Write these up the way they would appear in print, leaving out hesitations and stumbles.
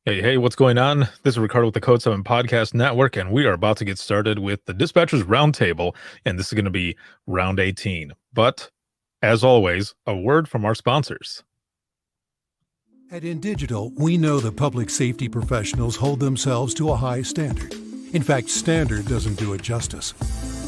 Hey, what's going on? This is Ricardo with the Code 7 Podcast Network, and we are about to get started with the Dispatchers Roundtable, and this is going to be round 18. But, as always, a word from our sponsors. At InDigital, we know that public safety professionals hold themselves to a high standard. In fact, standard doesn't do it justice.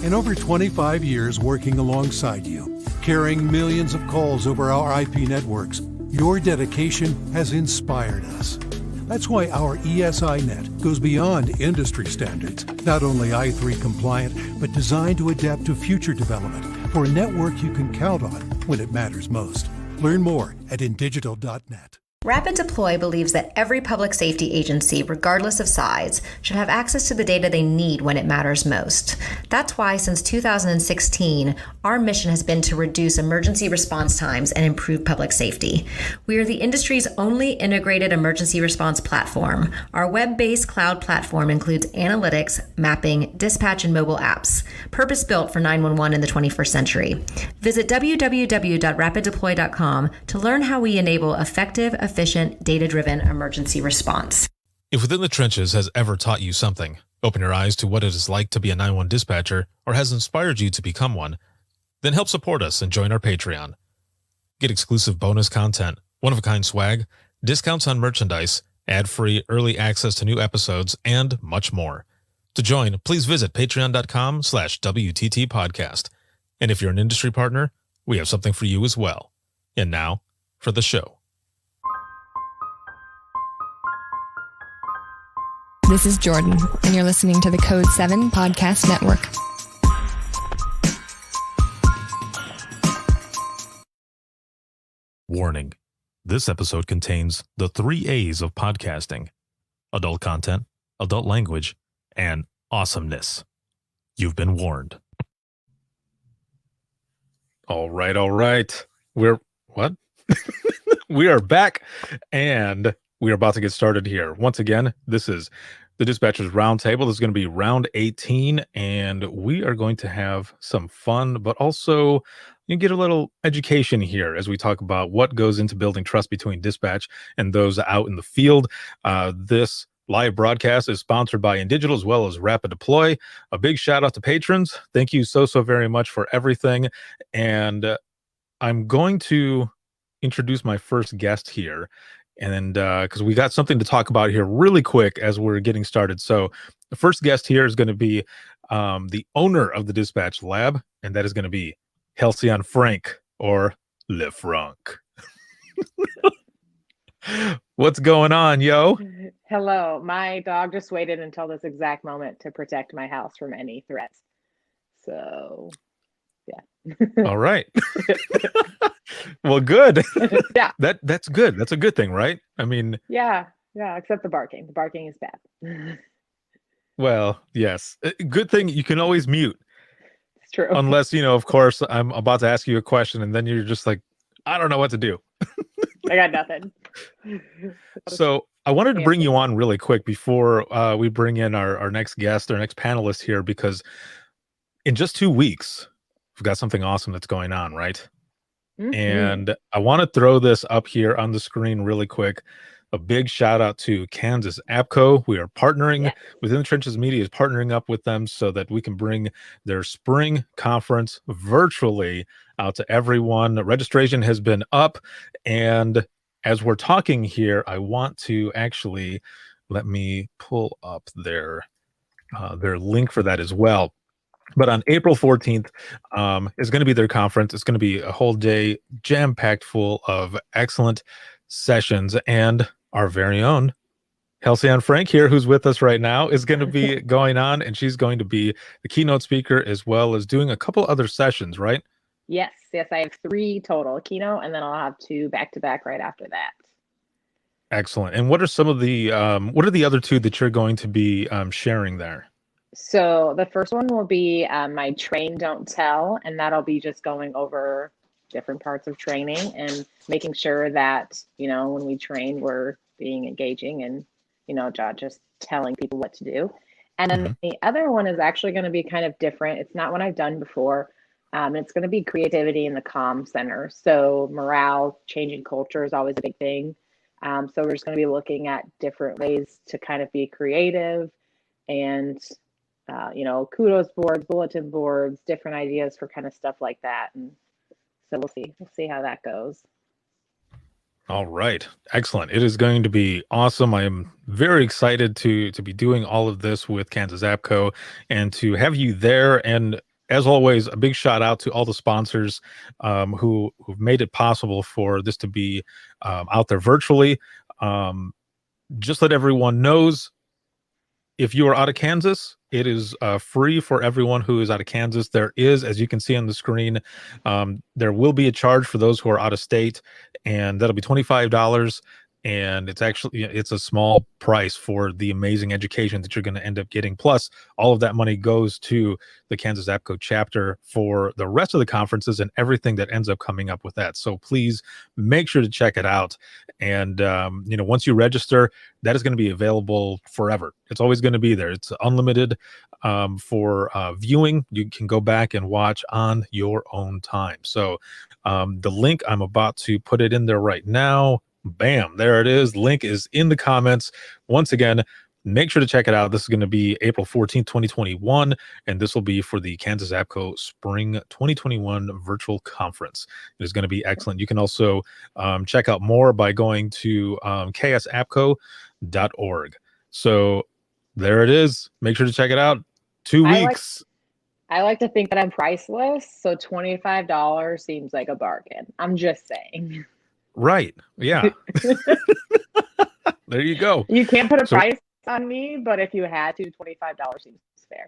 In over 25 years working alongside you, carrying millions of calls over our IP networks, your dedication has inspired us. That's why our ESI net goes beyond industry standards, not only i3 compliant, but designed to adapt to future development for a network you can count on when it matters most. Learn more at indigital.net. Rapid Deploy believes that every public safety agency, regardless of size, should have access to the data they need when it matters most. That's why, since 2016, our mission has been to reduce emergency response times and improve public safety. We are the industry's only integrated emergency response platform. Our web-based cloud platform includes analytics, mapping, dispatch, and mobile apps, purpose-built for 911 in the 21st century. Visit www.rapiddeploy.com to learn how we enable effective, efficient, data-driven emergency response. If Within the Trenches has ever taught you something, open your eyes to what it is like to be a 911 dispatcher, or has inspired you to become one, then help support us and join our Patreon. Get exclusive bonus content, one-of-a-kind swag, discounts on merchandise, ad-free early access to new episodes, and much more. To join, please visit patreon.com/WTT podcast. And if you're an industry partner, we have something for you as well. And now, for the show. This is Jordan, and you're listening to the Code 7 Podcast Network. Warning. This episode contains the 3 A's of podcasting: adult content, adult language, and awesomeness. You've been warned. All right. What? We are back, and we are about to get started here. Once again, this is the Dispatchers Roundtable. This is going to be round 18, and we are going to have some fun, but also you get a little education here as we talk about what goes into building trust between dispatch and those out in the field. This live broadcast is sponsored by InDigital as well as Rapid Deploy. A big shout out to patrons. Thank you so very much for everything. And I'm going to introduce my first guest here. And because we got something to talk about here really quick as we're getting started. So the first guest here is going to be the owner of the Dispatch Lab, and that is going to be Halcyon Frank, or Le Franc. What's going on, yo? Hello. My dog just waited until this exact moment to protect my house from any threats. So, yeah. All right. Well, good. Yeah. That's good. That's a good thing, right? I mean, yeah, except the barking. The barking is bad. Well, yes. Good thing you can always mute. It's true. Unless, of course, I'm about to ask you a question and then you're just like, I don't know what to do. I got nothing. So I wanted to bring you on really quick before we bring in our next guest, our next panelist here, because in just 2 weeks, we've got something awesome that's going on, right? Mm-hmm. And I want to throw this up here on the screen really quick. A big shout out to Kansas APCO. We are partnering Within the Trenches Media is partnering up with them so that we can bring their spring conference virtually out to everyone. Registration has been up, and as we're talking here, I want to actually let me pull up their link for that as well. But on April 14th is going to be their conference. It's going to be a whole day jam-packed full of excellent sessions, and our very own Halcyon Frank here, who's with us right now, is going to be going on, and she's going to be the keynote speaker as well as doing a couple other sessions, right? Yes. I have 3 total: keynote, and then I'll have 2 back-to-back right after that. Excellent. And what are some of the what are the other 2 that you're going to be sharing there? So the first one will be my Train Don't Tell, and that'll be just going over different parts of training and making sure that, when we train, we're being engaging and, not just telling people what to do. And then the other one is actually going to be kind of different. It's not what I've done before. It's going to be creativity in the comm center. So morale, changing culture is always a big thing. So we're just going to be looking at different ways to kind of be creative and, kudos boards, bulletin boards, different ideas for kind of stuff like that. And so we'll see how that goes. All right. Excellent. It is going to be awesome. I am very excited to be doing all of this with Kansas APCO and to have you there. And as always, a big shout out to all the sponsors who've made it possible for this to be out there virtually. Just let everyone knows, if you are out of Kansas, it is free for everyone who is out of Kansas. There is, as you can see on the screen, there will be a charge for those who are out of state, and that'll be $25. And it's actually, it's a small price for the amazing education that you're going to end up getting. Plus, all of that money goes to the Kansas APCO chapter for the rest of the conferences and everything that ends up coming up with that. So please make sure to check it out. And, once you register, that is going to be available forever. It's always going to be there. It's unlimited for viewing. You can go back and watch on your own time. So the link, I'm about to put it in there right now. Bam, there it is. Link is in the comments. Once again, make sure to check it out. This is going to be April 14th, 2021, and this will be for the Kansas APCO Spring 2021 Virtual Conference. It is going to be excellent. You can also check out more by going to ksapco.org. So there it is. Make sure to check it out. 2 weeks. I like to think that I'm priceless, so $25 seems like a bargain. I'm just saying. Right. Yeah. There you go. You can't put a price on me, but if you had to, $25 seems fair.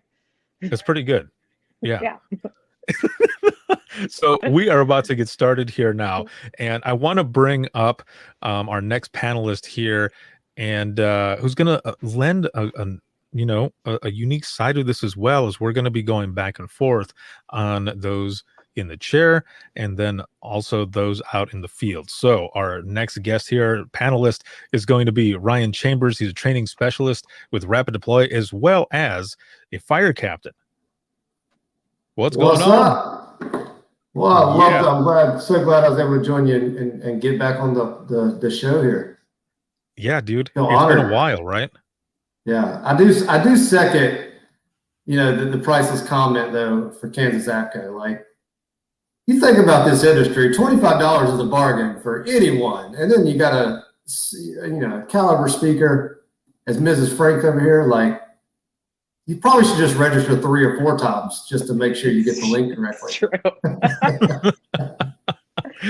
That's pretty good. Yeah. Yeah. So we are about to get started here now, and I want to bring up our next panelist here, and who's going to lend a unique side of this, as well as we're going to be going back and forth on those in the chair and then also those out in the field. So our next guest here, panelist, is going to be Ryan Chambers. He's a training specialist with Rapid Deploy, as well as a fire captain. What's going on? Up? Well, I'm so glad I was able to join you and get back on the show here. Yeah, dude. It's been a while, right? Yeah, I do second, the priceless comment though for Kansas APCO. Like, you think about this industry, $25 is a bargain for anyone, and then you got a caliber speaker as Mrs. Frank over here. Like, you probably should just register 3 or 4 times just to make sure you get the link correctly. True.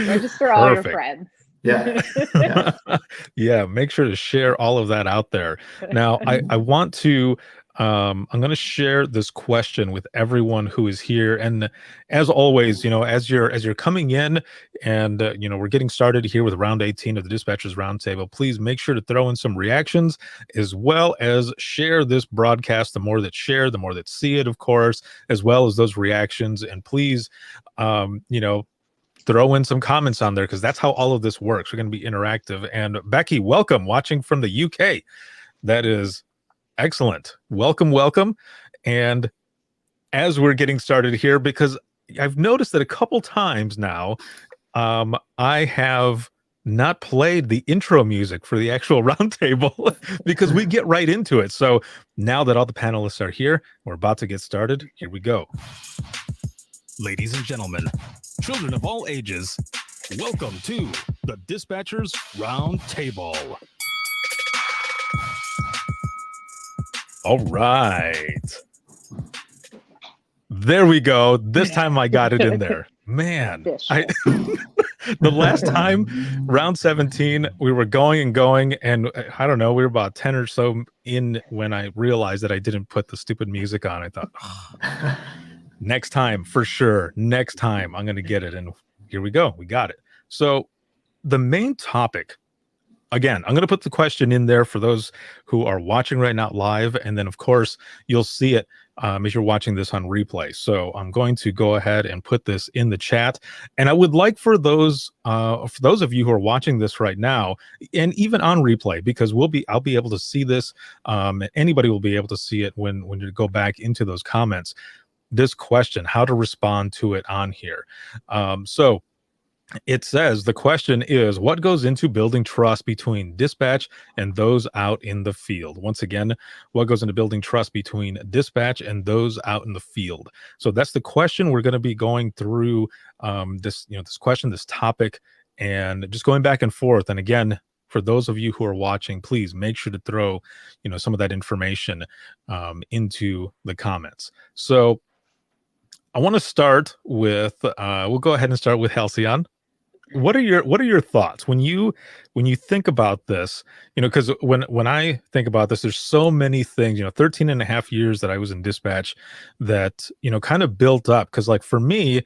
Register all your friends. Yeah. Yeah, make sure to share all of that out there. Now, I want to I'm going to share this question with everyone who is here, and as always, as you're coming in, and we're getting started here with round 18 of the Dispatchers Roundtable. Please make sure to throw in some reactions, as well as share this broadcast. The more that share, the more that see it, of course, as well as those reactions. And please, throw in some comments on there, because that's how all of this works. We're going to be interactive. And Becky, welcome, watching from the UK. That is excellent. Welcome. And as we're getting started here, because I've noticed that a couple times now, I have not played the intro music for the actual roundtable because we get right into it. So now that all the panelists are here, we're about to get started. Here we go. Ladies and gentlemen, children of all ages, welcome to the Dispatchers Roundtable. All right. There we go. This time I got it in there. Man, the last time, round 17, we were going, and I don't know, we were about 10 or so in when I realized that I didn't put the stupid music on. I thought, next time, for sure. Next time, I'm going to get it. And here we go. We got it. So the main topic, again, I'm going to put the question in there for those who are watching right now live. And then, of course, you'll see it as you're watching this on replay. So I'm going to go ahead and put this in the chat. And I would like for those of you who are watching this right now, and even on replay, because I'll be able to see this. And anybody will be able to see it when you go back into those comments. This question, how to respond to it on here. So It says the question is, what goes into building trust between dispatch and those out in the field? Once again, what goes into building trust between dispatch and those out in the field? So that's the question. We're going to be going through this question, this topic, and just going back and forth. And again, for those of you who are watching, please make sure to throw, some of that information into the comments. So I want to start with, we'll go ahead and start with Halcyon. What are your thoughts when you think about this? Because when I think about this, there's so many things, 13 and a half years that I was in dispatch that, kind of built up. Because like for me,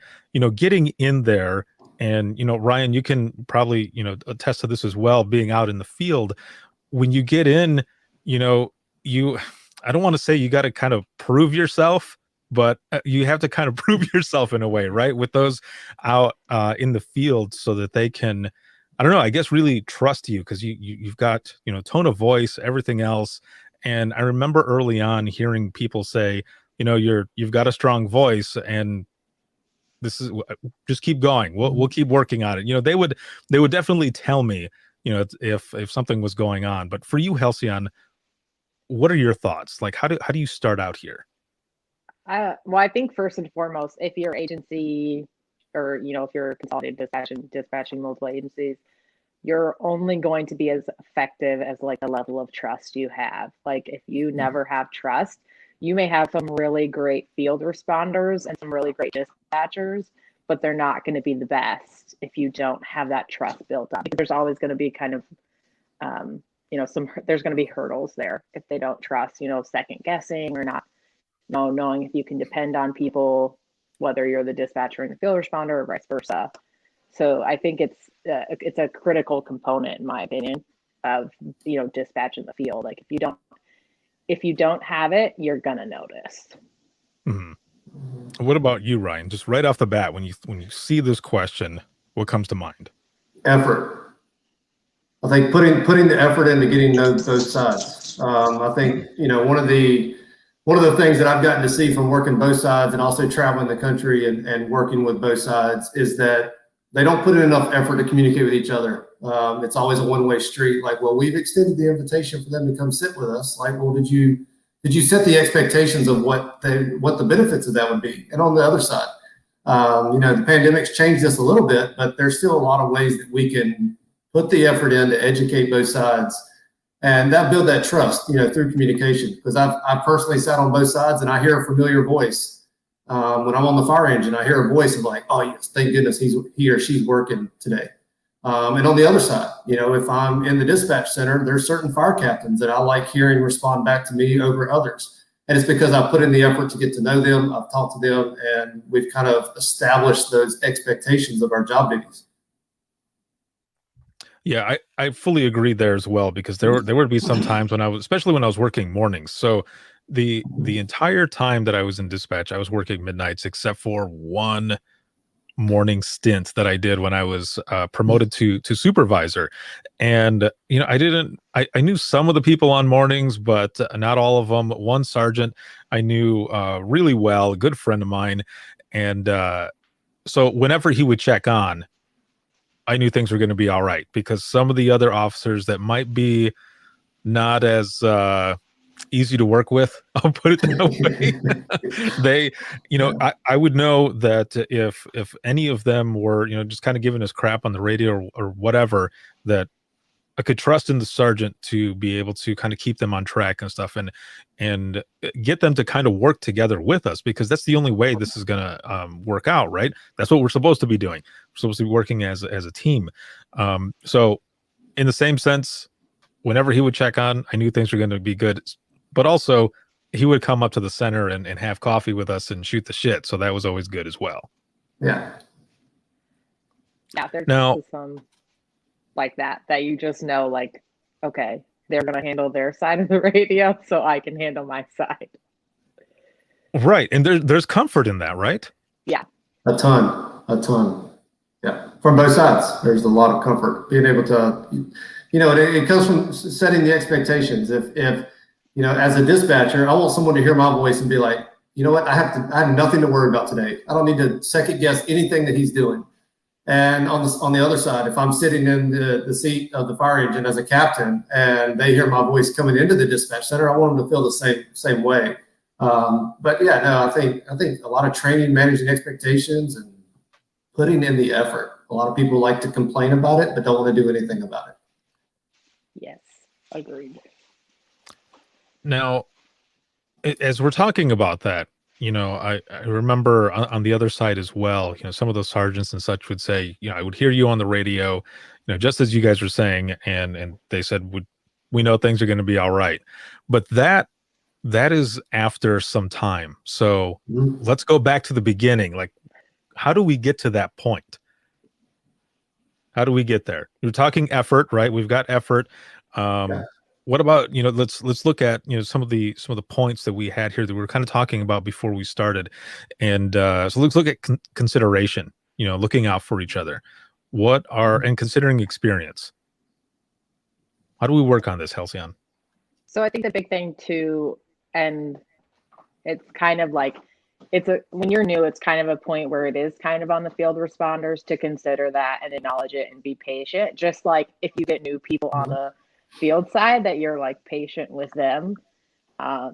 getting in there and, Ryan, you can probably, attest to this as well, being out in the field, when you get in, I don't want to say you got to kind of prove yourself, but you have to kind of prove yourself in a way, right? With those out in the field so that they can, I don't know, I guess really trust you because you've got, tone of voice, everything else. And I remember early on hearing people say, you've got a strong voice and this is just keep going. We'll keep working on it. They would definitely tell me, if something was going on. But for you, Halcyon, what are your thoughts? Like, how do you start out here? Well, I think first and foremost, if your agency or, if you're consolidated dispatching multiple agencies, you're only going to be as effective as like the level of trust you have. Like if you never have trust, you may have some really great field responders and some really great dispatchers, but they're not going to be the best if you don't have that trust built up. Because there's always going to be kind of, there's going to be hurdles there if they don't trust, second guessing or not. Knowing if you can depend on people, whether you're the dispatcher and the field responder or vice versa. So I think it's a critical component, in my opinion, of dispatch in the field. Like if you don't have it, you're gonna notice. Mm-hmm. What about you, Ryan? Just right off the bat, when you see this question, what comes to mind? Effort. I think putting the effort into getting those sides. I think one of the things that I've gotten to see from working both sides and also traveling the country and working with both sides is that they don't put in enough effort to communicate with each other. It's always a one-way street. Like, well, we've extended the invitation for them to come sit with us. Like, well, did you set the expectations of what the benefits of that would be? And on the other side, the pandemic's changed this a little bit, but there's still a lot of ways that we can put the effort in to educate both sides. And that build that trust, through communication. Because I've personally sat on both sides and I hear a familiar voice. When I'm on the fire engine, I hear a voice of like, oh yes, thank goodness he or she's working today. And on the other side, if I'm in the dispatch center, there's certain fire captains that I like hearing respond back to me over others. And it's because I've put in the effort to get to know them, I've talked to them, and we've kind of established those expectations of our job duties. Yeah, I fully agree there as well, because there would be some times when especially when I was working mornings. So the entire time that I was in dispatch, I was working midnights, except for one morning stint that I did when I was promoted to supervisor. And I knew some of the people on mornings, but not all of them. One sergeant I knew really well, a good friend of mine, and so whenever he would check on, I knew things were going to be all right, because some of the other officers that might be not as easy to work with, I'll put it that way, I would know that if any of them were, just kind of giving us crap on the radio or whatever, that I could trust in the sergeant to be able to kind of keep them on track and stuff, and get them to kind of work together with us, because that's the only way this is going to work out, right? That's what we're supposed to be doing. We're supposed to be working as a team. So in the same sense, whenever he would check on, I knew things were going to be good, but also he would come up to the center and have coffee with us and shoot the shit. So that was always good as well. Yeah. Yeah. There's now some like that you just know, like, okay, they're going to handle their side of the radio, so I can handle my side. Right. And there's comfort in that, right? Yeah. A ton. Yeah. From both sides, there's a lot of comfort being able to, it comes from setting the expectations. If as a dispatcher, I want someone to hear my voice and be like, you know what, I have nothing to worry about today. I don't need to second guess anything that he's doing. And on the other side, if I'm sitting in the seat of the fire engine as a captain and they hear my voice coming into the dispatch center, I want them to feel the same way. But yeah, no, I think a lot of training, managing expectations, and putting in the effort. A lot of people like to complain about it, but don't want to do anything about it. Yes, agreed. Now, as we're talking about that, I remember on the other side as well, some of those sergeants and such would say, I would hear you on the radio, just as you guys were saying, and they said, we know things are going to be all right. But that is after some time. So let's go back to the beginning. Like, how do we get to that point? How do we get there? You're talking effort, right? We've got effort. What about, let's look at, some of the points that we had here that we were kind of talking about before we started. And so let's look at consideration, looking out for each other. And considering experience. How do we work on this, Halcyon? So I think the big thing too, and it's kind of like, when you're new, it's kind of a point where it is kind of on the field responders to consider that and acknowledge it and be patient. Just like if you get new people on the field side, that you're like patient with them,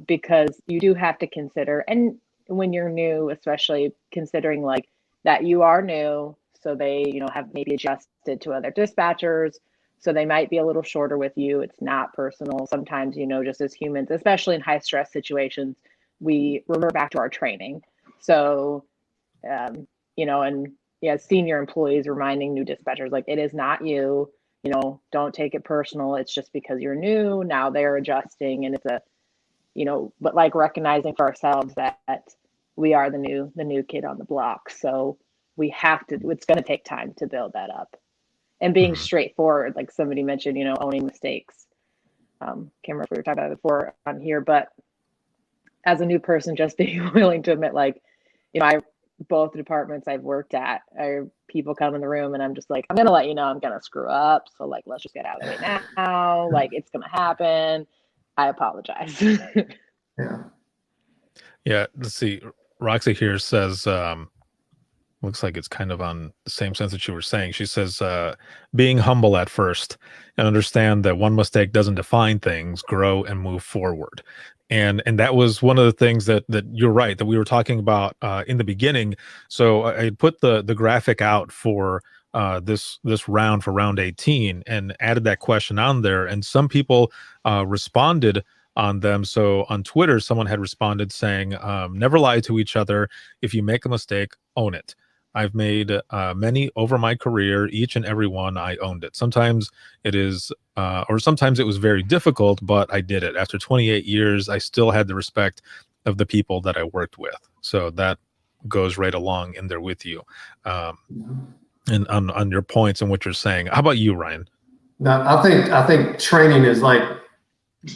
because you do have to consider, and when you're new, especially considering like that you are new, so they, have maybe adjusted to other dispatchers, so they might be a little shorter with you. It's not personal. Sometimes, just as humans, especially in high stress situations, we revert back to our training. So, and senior employees reminding new dispatchers, like, it is not you, don't take it personal. It's just because you're new. Now they're adjusting, and it's but like recognizing for ourselves that we are the new kid on the block. So we have to, it's going to take time to build that up, and being straightforward, like somebody mentioned, owning mistakes. Can't remember if we were talking about it before on here, but as a new person, just being willing to admit, like, both departments I've worked at, people come in the room and I'm just like, I'm going to let you know I'm going to screw up. So like, let's just get out of the way now. Like, it's going to happen. I apologize. Yeah. Let's see. Roxy here says, looks like it's kind of on the same sense that you were saying. She says, being humble at first and understand that one mistake doesn't define things, grow and move forward. And that was one of the things that you're right, that we were talking about in the beginning. So I put the graphic out for this round, for round 18, and added that question on there. And some people responded on them. So on Twitter, someone had responded saying, never lie to each other. If you make a mistake, own it. I've made many over my career. Each and every one, I owned it. Sometimes it is, or sometimes it was very difficult, but I did it. After 28 years, I still had the respect of the people that I worked with. So that goes right along in there with you. And on your points and what you're saying. How about you, Ryan? No, I think training is like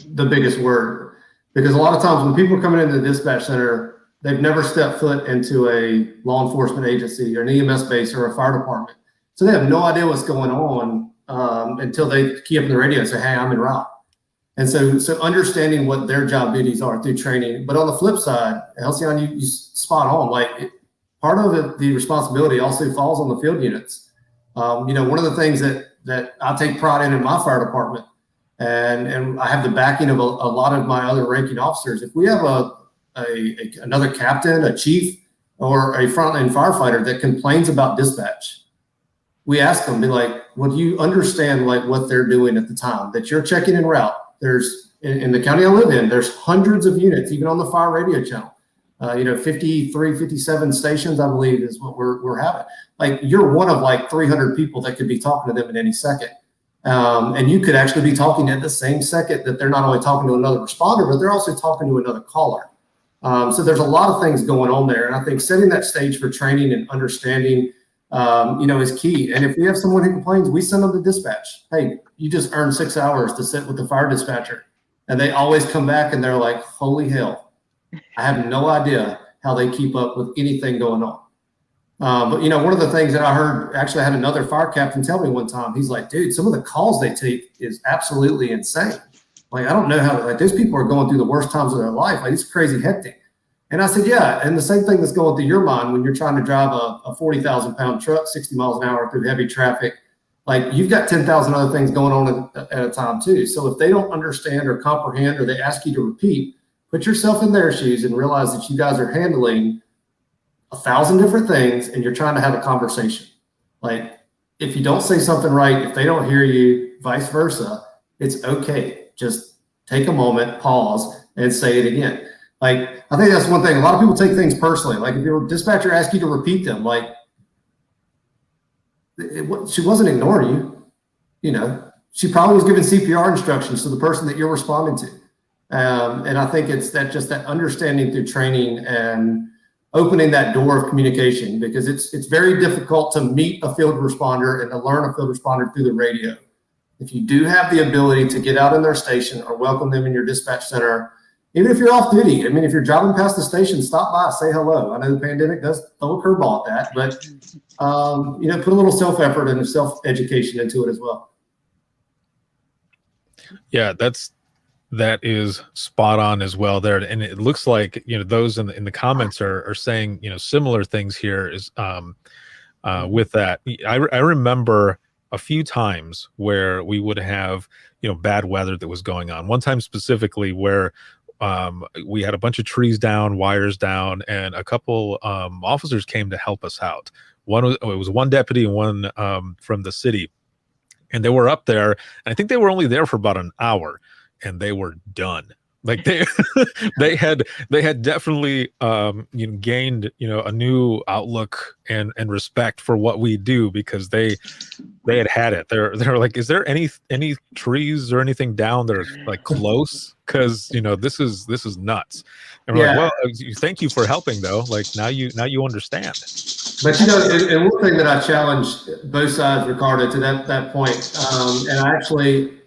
the biggest word, because a lot of times when people are coming into the dispatch center, they've never stepped foot into a law enforcement agency or an EMS base or a fire department. So they have no idea what's going on until they key up in the radio and say, hey, I'm en route. And so understanding what their job duties are through training. But on the flip side, Halcyon, you spot on. Like, part of it, the responsibility also falls on the field units. One of the things that I take pride in my fire department, and I have the backing of a lot of my other ranking officers. If we have another captain, a chief, or a frontline firefighter that complains about dispatch, we ask them, be like, well, do you understand like what they're doing at the time that you're checking en route? There's in the county I live in, there's hundreds of units, even on the fire radio channel. 53, 57 stations, I believe, is what we're having. Like, you're one of like 300 people that could be talking to them at any second. And you could actually be talking at the same second that they're not only talking to another responder, but they're also talking to another caller. So there's a lot of things going on there. And I think setting that stage for training and understanding, is key. And if we have someone who complains, we send them to dispatch. Hey, you just earned 6 hours to sit with the fire dispatcher. And they always come back and they're like, holy hell, I have no idea how they keep up with anything going on. But one of the things that I heard, actually I had another fire captain tell me one time, he's like, dude, some of the calls they take is absolutely insane. Like, I don't know how, like, those people are going through the worst times of their life. Like, it's crazy hectic. And I said, yeah. And the same thing that's going through your mind when you're trying to drive a 40,000-pound truck 60 miles an hour through heavy traffic. Like, you've got 10,000 other things going on at a time too. So if they don't understand or comprehend, or they ask you to repeat, put yourself in their shoes and realize that you guys are handling 1,000 different things and you're trying to have a conversation. Like, if you don't say something right, if they don't hear you, vice versa, it's okay. Just take a moment, pause, and say it again. Like, I think that's one thing. A lot of people take things personally. Like, if your dispatcher asks you to repeat them, like, she wasn't ignoring you. You know, she probably was giving CPR instructions to the person that you're responding to. And I think it's that understanding through training and opening that door of communication, because it's very difficult to meet a field responder and to learn a field responder through the radio. If you do have the ability to get out in their station or welcome them in your dispatch center, even if you're off duty, I mean, if you're driving past the station, stop by, say hello. I know the pandemic does throw a curveball at that, but you know, put a little self-effort and self-education into it as well. Yeah, that is spot on as well there. And it looks like, you know, those in the comments are saying, you know, similar things here is with that. I remember a few times where we would have, you know, bad weather that was going on. One time specifically where we had a bunch of trees down, wires down, and a couple officers came to help us out. It was one deputy and one from the city, and they were up there. And I think they were only there for about an hour, and they were done. Like, they had definitely you know, gained, you know, a new outlook and respect for what we do, because they had it. They're like, is there any trees or anything down that are like close? Because, you know, this is nuts. And we're like, well, thank you for helping though. Like, now you understand. But, you know, and one thing that I challenge both sides, Ricardo, to that point, and I actually,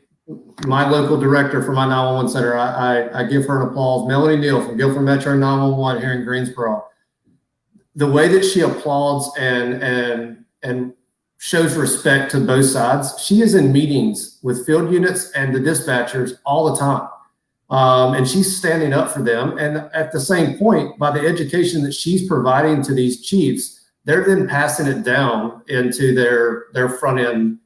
my local director for my 911 center, I give her an applause. Melanie Neal from Guilford Metro 911 here in Greensboro. The way that she applauds and shows respect to both sides. She is in meetings with field units and the dispatchers all the time. And she's standing up for them. And at the same point, by the education that she's providing to these chiefs, they're then passing it down into their front end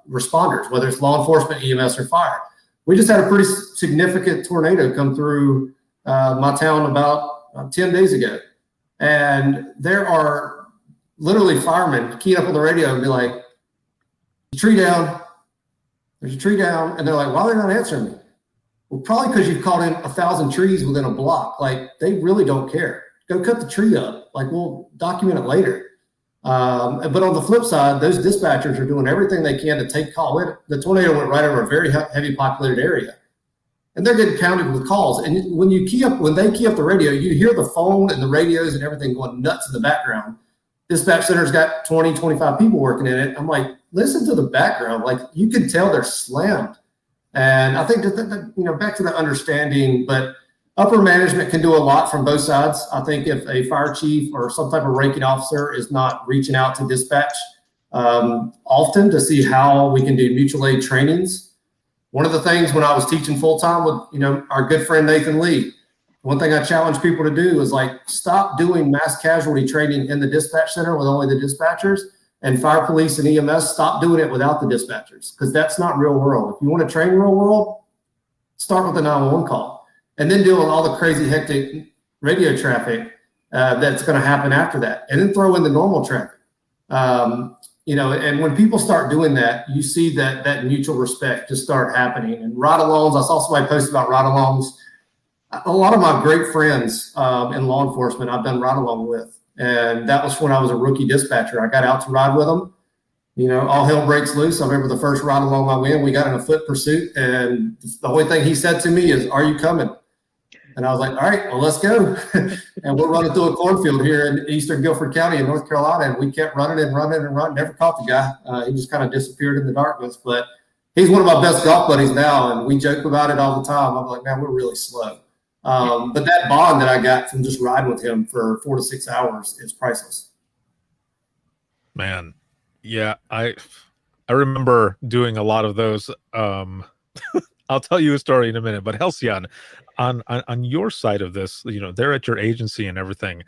responders, whether it's law enforcement, EMS, or fire. We just had a pretty significant tornado come through my town about 10 days ago. And there are literally firemen keying up on the radio and be like, tree down, there's a tree down. And they're like, why are they not answering me? Well, probably because you've called in 1,000 trees within a block. Like, they really don't care. Go cut the tree up. Like, we'll document it later. But on the flip side, those dispatchers are doing everything they can to take call. The tornado went right over a very heavy populated area, and they're getting pounded with calls. And when they key up the radio, you hear the phone and the radios and everything going nuts in the background. Dispatch center's got 20, 25 people working in it. I'm like, listen to the background. Like, you can tell they're slammed. And I think that you know, back to the understanding, but upper management can do a lot from both sides. I think if a fire chief or some type of ranking officer is not reaching out to dispatch often to see how we can do mutual aid trainings. One of the things when I was teaching full time with, you know, our good friend Nathan Lee, one thing I challenge people to do is, like, stop doing mass casualty training in the dispatch center with only the dispatchers, and fire, police, and EMS, stop doing it without the dispatchers, because that's not real world. If you want to train real world, start with the 911 call, and then deal with all the crazy hectic radio traffic that's going to happen after that, and then throw in the normal traffic. You know, and when people start doing that, you see that mutual respect just start happening. And ride-alongs, I saw somebody post about ride-alongs. A lot of my great friends in law enforcement I've done ride-along with, and that was when I was a rookie dispatcher. I got out to ride with them. You know, all hell breaks loose. I remember the first ride-along I went, we got in a foot pursuit, and the only thing he said to me is, "Are you coming?" And I was like, all right, well, let's go. And we're running through a cornfield here in eastern Guilford County in North Carolina, and we kept running and running and running. Never caught the guy. He just kind of disappeared in the darkness. But he's one of my best golf buddies now, and we joke about it all the time. I'm like, man, we're really slow. But that bond that I got from just riding with him for 4 to 6 hours is priceless. Man, yeah, I remember doing a lot of those. I'll tell you a story in a minute. But Halcyon, on your side of this, they're at your agency and everything,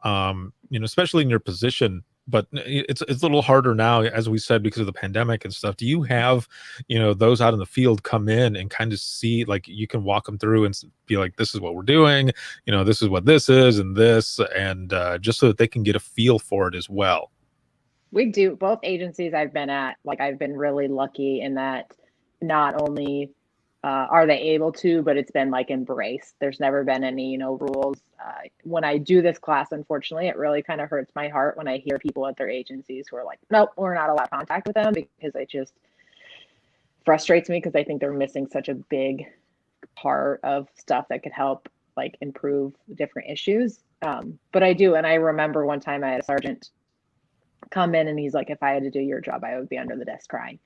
especially in your position. But it's a little harder now, as we said, because of the pandemic and stuff. Do you have, those out in the field come in and kind of see, like, you can walk them through and be like, this is what we're doing, this is what this is, and this, and just so that they can get a feel for it as well? We do. Both agencies I've been at, like, I've been really lucky in that not only are they able to, but it's been like embraced. There's never been any, rules. When I do this class, unfortunately, it really kind of hurts my heart when I hear people at their agencies who are like, nope, we're not allowed contact with them, because it just frustrates me, because I think they're missing such a big part of stuff that could help, like, improve different issues. But I do. And I remember one time I had a sergeant come in and he's like, if I had to do your job, I would be under the desk crying.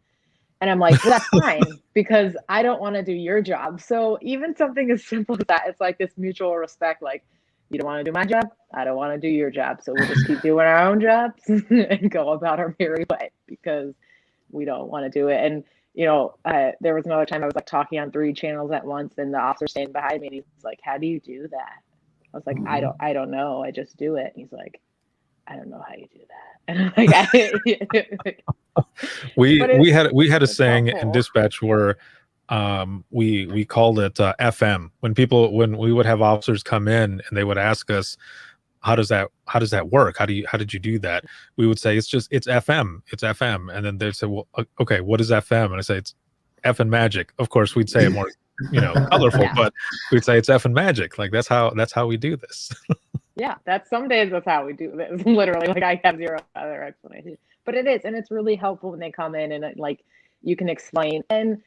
And I'm like, well, that's fine, because I don't want to do your job. So even something as simple as that, it's like this mutual respect. Like, you don't want to do my job, I don't want to do your job. So we'll just keep doing our own jobs and go about our merry way, because we don't want to do it. And, there was another time I was like talking on 3 channels at once, and the officer standing behind me, and he's like, how do you do that? I was like, I don't know. I just do it. And he's like, I don't know how you do that. And I'm like, we had a saying helpful in dispatch where we called it FM. When we would have officers come in and they would ask us, how does that work? How did you do that? We would say, it's FM. And then they'd say, well, okay, what is FM? And I say, it's effing magic. Of course, we'd say it more colorful, Yeah. but we'd say it's effing magic. Like, that's how we do this. Yeah, some days that's how we do this. Literally, like, I have zero other explanation. But it is, and it's really helpful when they come in and, like, you can explain. And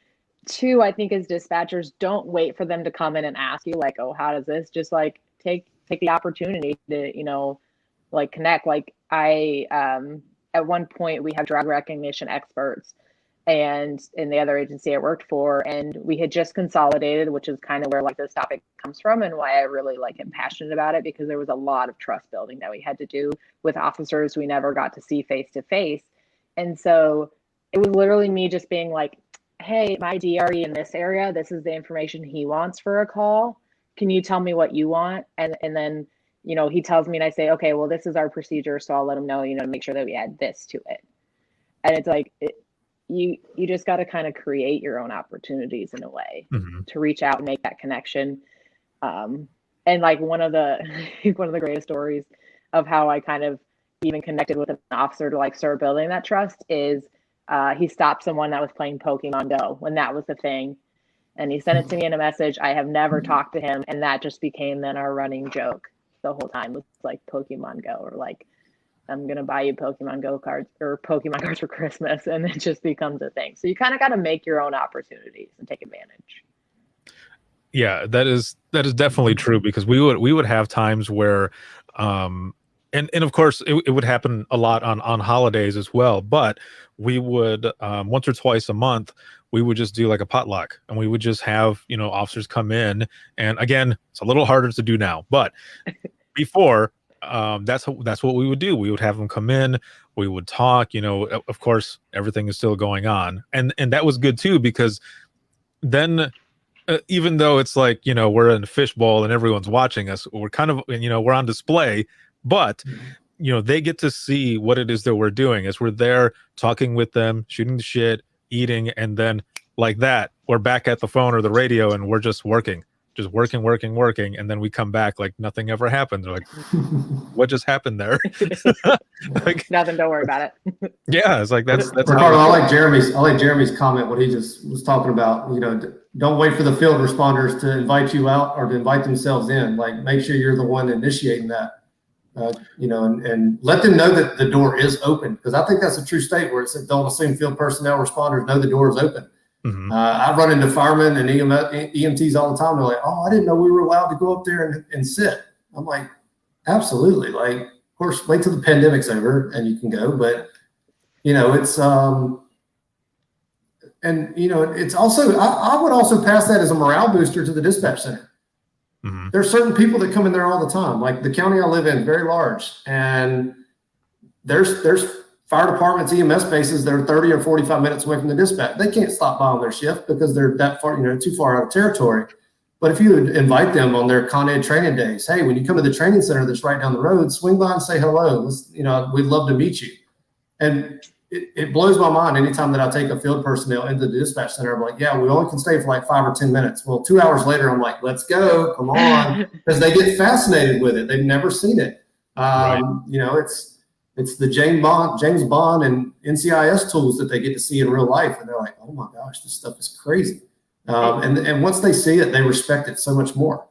2, I think, as dispatchers, don't wait for them to come in and ask you, like, oh, how does this? Just, like, take the opportunity to, like, connect. Like, I at one point we have drug recognition experts, and in the other agency I worked for, and we had just consolidated, which is kind of where, like, this topic comes from and why I really, like, am passionate about it, because there was a lot of trust building that we had to do with officers we never got to see face to face. And so it was literally me just being like, hey, my DRE in this area, this is the information he wants for a call. Can you tell me what you want? And then, he tells me, and I say, okay, well, this is our procedure. So I'll let him know, to make sure that we add this to it. And it's like, you just got to kind of create your own opportunities in a way to reach out and make that connection. And, like, one of the greatest stories of how I kind of even connected with an officer to, like, start building that trust is he stopped someone that was playing Pokemon Go when that was the thing. And he sent it to me in a message. I have never talked to him. And that just became then our running joke the whole time, was like Pokemon Go, or like, I'm going to buy you Pokemon Go cards or Pokemon cards for Christmas. And it just becomes a thing. So you kind of got to make your own opportunities and take advantage. Yeah, that is definitely true, because we would have times where and of course it would happen a lot on holidays as well, but we would once or twice a month we would just do like a potluck, and we would just have officers come in. And again, it's a little harder to do now, but before, that's what we would do. We would have them come in, we would talk, of course everything is still going on, and that was good too, because then even though it's like, we're in a fishbowl and everyone's watching us, we're kind of, we're on display, but they get to see what it is that we're doing as we're there talking with them, shooting the shit, eating, and then like that, we're back at the phone or the radio and we're just working, and then we come back like nothing ever happened. They're like, what just happened there? Like, Nothing, don't worry about it. yeah, it's like that's Ricardo, I like Jeremy's comment, what he just was talking about. Don't wait for the field responders to invite you out or to invite themselves in. Like, make sure you're the one initiating that. And let them know that the door is open, because I think that's a true state where it's, don't assume field personnel responders know the door is open. I run into firemen and EMTs all the time. They're like, oh, I didn't know we were allowed to go up there and sit. I'm like, absolutely. Like, of course, wait till the pandemic's over and you can go. But, it's, it's also, I would also pass that as a morale booster to the dispatch center. There's certain people that come in there all the time. Like, the county I live in, very large, and there's fire departments, EMS bases that are 30 or 45 minutes away from the dispatch. They can't stop by on their shift because they're that far, too far out of territory. But if you would invite them on their Con Ed training days, hey, when you come to the training center that's right down the road, swing by and say hello. We'd love to meet you. And it blows my mind anytime that I take a field personnel into the dispatch center. I'm like, yeah, we only can stay for like 5 or 10 minutes. Well, 2 hours later, I'm like, let's go, come on, because they get fascinated with it. They've never seen it. Right. It's the James Bond and NCIS tools that they get to see in real life, and they're like, oh my gosh, this stuff is crazy. And once they see it, they respect it so much more.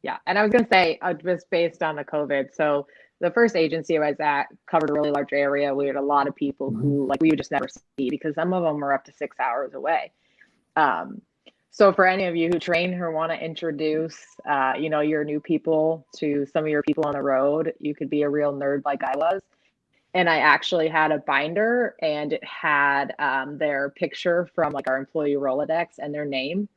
Yeah, and I was going to say, just based on the COVID, so the first agency I was at covered a really large area. We had a lot of people who we would just never see because some of them were up to 6 hours away. So for any of you who train or want to introduce, your new people to some of your people on the road, you could be a real nerd like I was. And I actually had a binder, and it had their picture from our employee Rolodex and their name.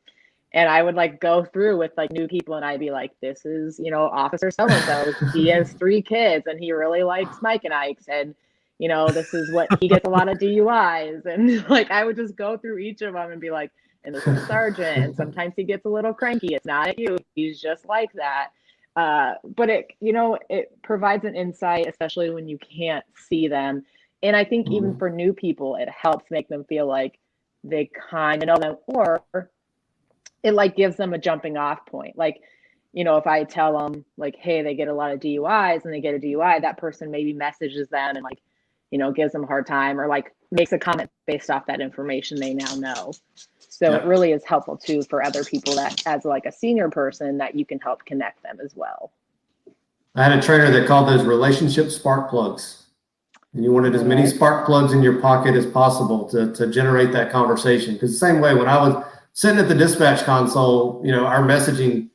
And I would go through with new people, and I'd be like, this is, Officer so-and-so. He has 3 kids and he really likes Mike and Ike's. And, this is what he gets a lot of DUIs. And I would just go through each of them and be like, and this is Sergeant. And sometimes he gets a little cranky. It's not at you. He's just like that. But it provides an insight, especially when you can't see them. And I think even for new people, it helps make them feel like they kind of know them, or it gives them a jumping off point. If I tell them hey, they get a lot of DUIs and they get a DUI, that person maybe messages them and gives them a hard time, or makes a comment based off that information they now know. So it really is helpful too for other people that as a senior person that you can help connect them as well. I had a trainer that called those relationship spark plugs. And you wanted as many spark plugs in your pocket as possible to generate that conversation. Because the same way when I was sitting at the dispatch console, our messaging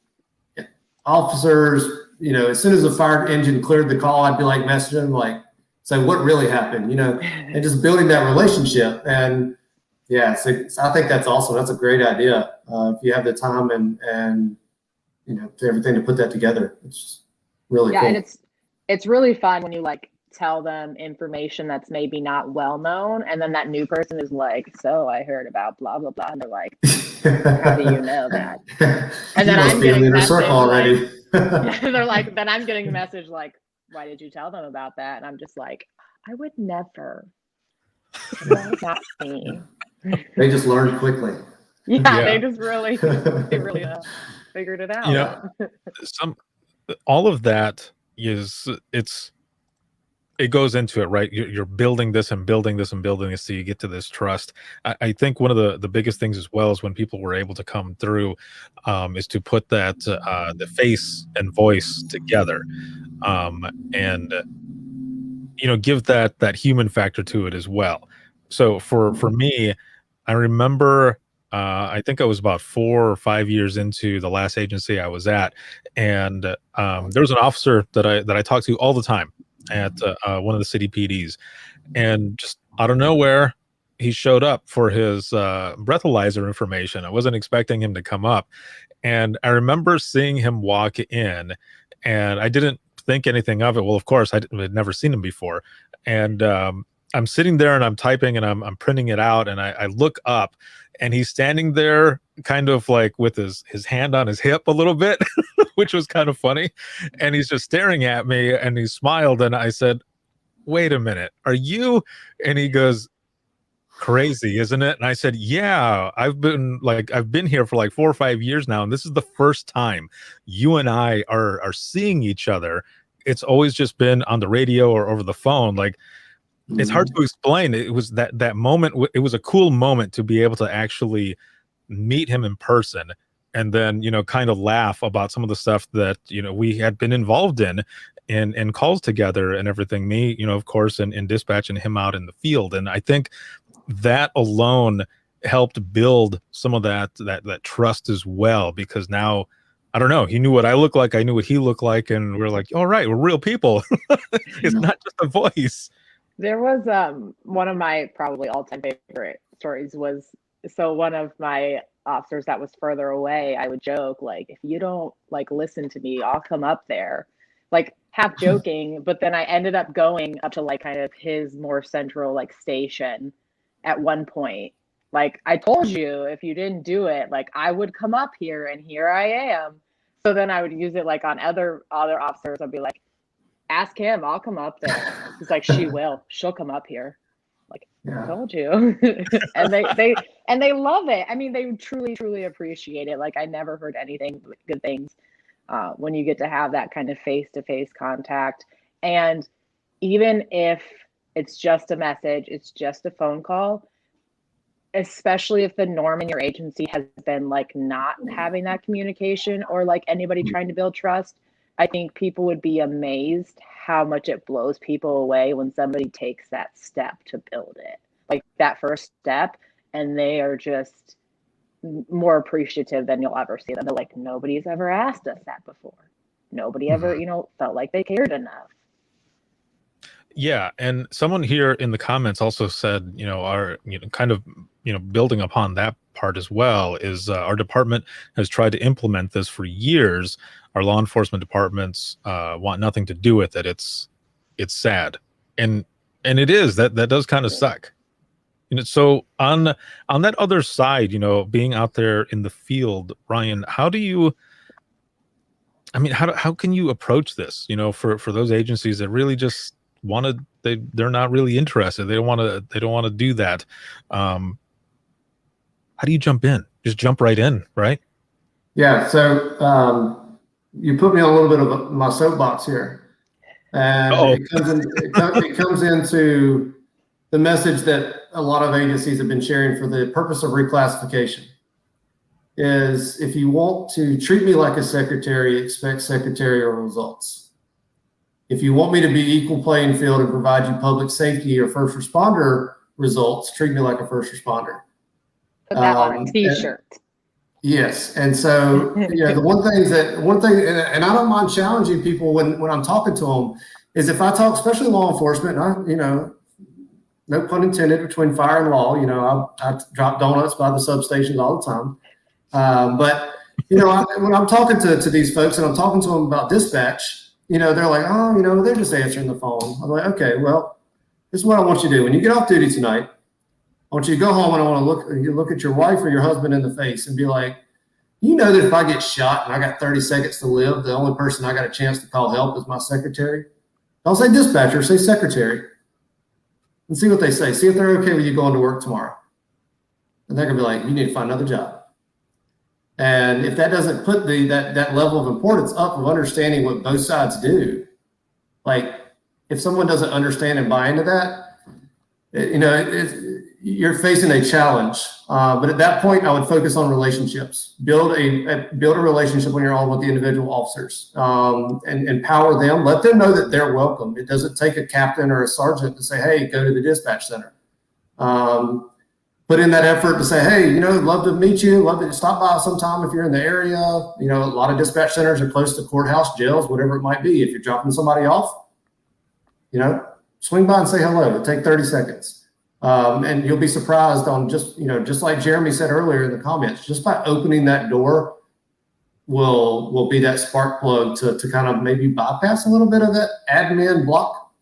officers, as soon as the fire engine cleared the call, I'd be messaging them, say what really happened, and just building that relationship. And yeah, so I think that's awesome. That's a great idea. If you have the time and everything to put that together, it's really cool. And it's really fun when you tell them information that's maybe not well known, and then that new person is so I heard about blah blah blah, and they're like, how do you know that? And then I'm getting a message already. They're like, then I'm getting a message why did you tell them about that? And I'm just like, I would never. That's not me. They just learn quickly. They just really figured it out. All of that it goes into it, right? You're building this and building this and building this, so you get to this trust. I think one of the biggest things as well is when people were able to come through, is to put that the face and voice together, and give that human factor to it as well. So for me, I remember I think I was about 4 or 5 years into the last agency I was at, and there was an officer that I talked to all the time at one of the city PDs, and just out of nowhere, he showed up for his breathalyzer information. I wasn't expecting him to come up, and I remember seeing him walk in, and I didn't think anything of it. Well, of course, I'd never seen him before, and I'm sitting there and I'm typing and I'm printing it out, and I look up, and he's standing there kind of with his hand on his hip a little bit, which was kind of funny. And he's just staring at me, and he smiled, and I said, wait a minute, are you? And he goes, crazy, isn't it? And I said, yeah, I've been here for 4 or 5 years now, and this is the first time you and I are seeing each other. It's always just been on the radio or over the phone. It's hard to explain. It was that moment. It was a cool moment to be able to actually meet him in person, and then kind of laugh about some of the stuff that we had been involved in calls together and everything. Me, of course, in dispatch, and him out in the field. And I think that alone helped build some of that trust as well, because now, I don't know, he knew what I look like, I knew what he looked like, and we're like, all right, we're real people. It's not just a voice. There was one of my probably all-time favorite stories was, so one of my officers that was further away, I would joke if you don't listen to me, I'll come up there. like half joking, but then I ended up going up to like kind of his more central like station at one point. Like, I told you if you didn't do it, like I would come up here, and here I am. So then I would use it like on other officers. I'd be like, ask him, I'll come up there. He's like, she'll come up here. Like, I told you. And they love it. I mean, they truly appreciate it. Like, I never heard anything but good things when you get to have that kind of face-to-face contact. And even if it's just a message, it's just a phone call, especially if the norm in your agency has been like not having that communication, or like anybody trying to build trust, I think people would be amazed how much it blows people away when somebody takes that step to build it, like that first step, and they are just more appreciative than you'll ever see them. They're like, nobody's ever asked us that before. Nobody ever, felt like they cared enough. Yeah, and someone here in the comments also said, kind of, building upon that part as well, is our department has tried to implement this for years. Our law enforcement departments want nothing to do with it. It's sad, and it is that does kind of suck. So on that other side, being out there in the field, Ryan, how do you? I mean, how can you approach this? For those agencies that really just they're not really interested. They don't want to do that. How do you jump in? Just jump right in, right? Yeah. So you put me on a little bit of my soapbox here, and it comes into the message that a lot of agencies have been sharing for the purpose of reclassification. Is if you want to treat me like a secretary, expect secretarial results. If you want me to be equal playing field and provide you public safety or first responder results, treat me like a first responder. Put that on a t-shirt. Yes. And so, the one thing, and I don't mind challenging people when I'm talking to them, is if I talk, especially law enforcement, no pun intended between fire and law, I drop donuts by the substations all the time. But when I'm talking to these folks and I'm talking to them about dispatch, they're like, oh, they're just answering the phone. I'm like, okay, well, this is what I want you to do. When you get off duty tonight, I want you to go home and I want to look at your wife or your husband in the face and be like, that if I get shot and I got 30 seconds to live, the only person I got a chance to call help is my secretary. Don't say dispatcher, say secretary. And see what they say. See if they're okay with you going to work tomorrow. And they're going to be like, you need to find another job. And if that doesn't put that level of importance up of understanding what both sides do, like if someone doesn't understand and buy into that, you're facing a challenge. But at that point, I would focus on relationships. Build a relationship when you're on with the individual officers, and empower them. Let them know that they're welcome. It doesn't take a captain or a sergeant to say, "Hey, go to the dispatch center." Put in that effort to say, "Hey, love to meet you. Love to stop by sometime if you're in the area." A lot of dispatch centers are close to courthouse, jails, whatever it might be. If you're dropping somebody off, swing by and say hello. It'll take 30 seconds. And you'll be surprised on just like Jeremy said earlier in the comments, just by opening that door will be that spark plug to kind of maybe bypass a little bit of that admin block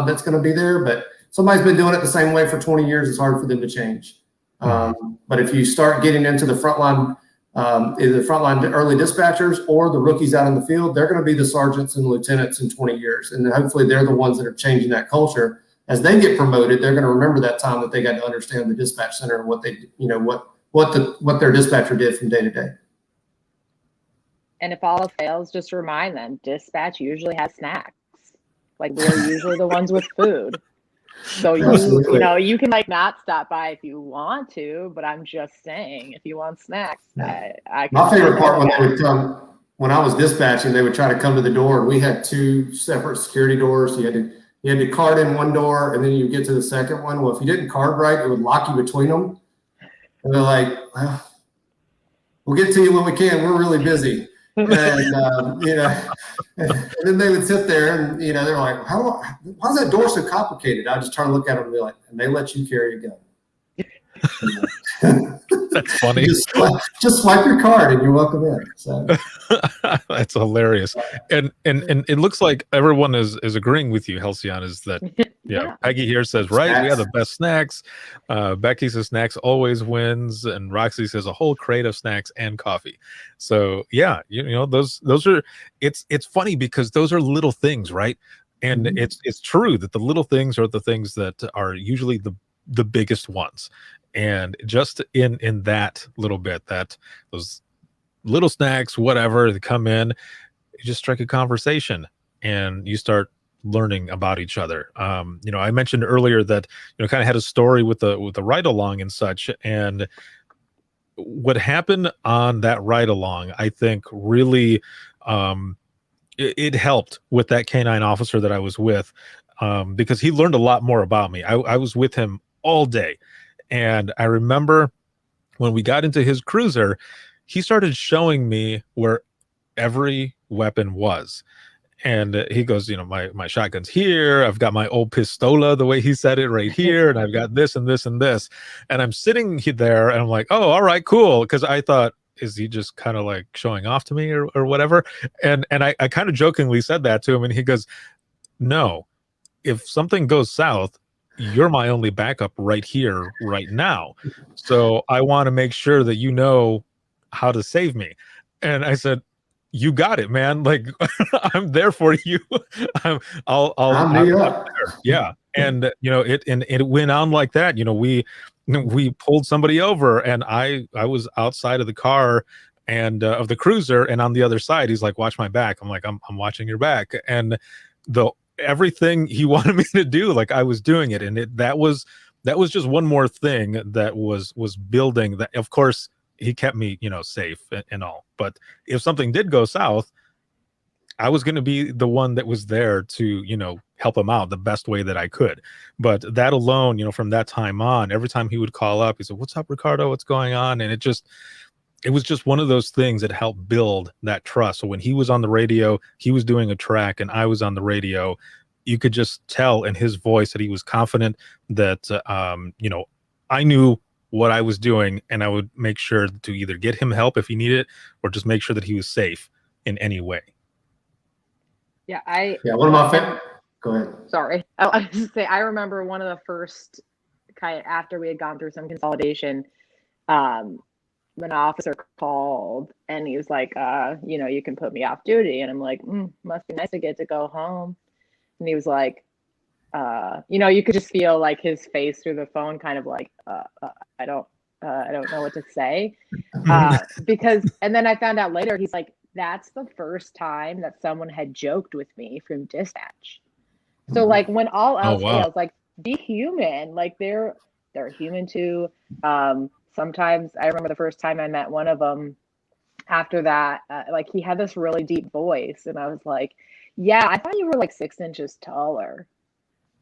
that's going to be there. But somebody's been doing it the same way for 20 years. It's hard for them to change. But if you start getting into the frontline, either the frontline early dispatchers or the rookies out in the field, they're going to be the sergeants and lieutenants in 20 years. And hopefully they're the ones that are changing that culture. As they get promoted, they're going to remember that time that they got to understand the dispatch center and what they, what their dispatcher did from day to day. And if all else fails, just remind them, dispatch usually has snacks. Like, we're usually the ones with food. So you can like not stop by if you want to, but I'm just saying, if you want snacks, I my favorite part when they would come, when I was dispatching, they would try to come to the door, and we had two separate security doors. You had to card in one door, and then you get to the second one. Well, if you didn't card right, it would lock you between them. And they're like, well, we'll get to you when we can. We're really busy. And and then they would sit there and they're like, why is that door so complicated? I just try to look at them and be like, and they let you carry a gun. That's funny. Just swipe your card and you're welcome in. So That's hilarious. And it looks like everyone is agreeing with you, Halcyon, is that Yeah. Peggy here says, right, we have Snacks. the best snacks. Becky says snacks always wins, and Roxy says a whole crate of snacks and coffee. So yeah, you know, those are, it's funny because those are little things, right? And it's true that the little things are the things that are usually the biggest ones. And just in that little bit, that those little snacks, whatever, they come in, you just strike a conversation and you start learning about each other. You know, I mentioned earlier that, you know, kind of had a story with the ride along and such. And what happened on that ride along, I think really it helped with that canine officer that I was with, because he learned a lot more about me. I was with him all day. And I remember when we got into his cruiser, he started showing me where every weapon was. And he goes, you know, my shotgun's here. I've got my old pistola, the way he said it, right here. And I've got this and this and this. And I'm sitting there and I'm like, oh, all right, cool. Because I thought, is he just kind of like showing off to me or whatever? And I kind of jokingly said that to him. And he goes, no, if something goes south, you're my only backup right here, right now. So I want to make sure that you know how to save me. And I said, you got it, man. Like, I'm there for you. I'm there. Yeah. And, you know, it went on like that. You know, we pulled somebody over and I was outside of the car and of the cruiser, and on the other side, he's like, watch my back. I'm like, I'm watching your back. And everything he wanted me to do, like I was doing it. And that was just one more thing that was building that. Of course, he kept me, you know, safe and all. But if something did go south, I was going to be the one that was there to, you know, help him out the best way that I could. But that alone, you know, from that time on, every time he would call up, he said, what's up, Ricardo? What's going on? And it was just one of those things that helped build that trust. So when he was on the radio, he was doing a track and I was on the radio, you could just tell in his voice that he was confident that, you know, I knew what I was doing, and I would make sure to either get him help if he needed it or just make sure that he was safe in any way. Yeah, one of my go ahead. Sorry. I was just say, I remember one of the first kind of after we had gone through some consolidation, when an officer called and he was like, you know, you can put me off duty. And I'm like, must be nice to get to go home. And he was like, you know, you could just feel like his face through the phone, kind of like, I don't know what to say. Because, and then I found out later, he's like, that's the first time that someone had joked with me from dispatch. So like when all else fails, like be human, like they're human too. Sometimes I remember the first time I met one of them after that, like he had this really deep voice and I was like, yeah, I thought you were like 6 inches taller.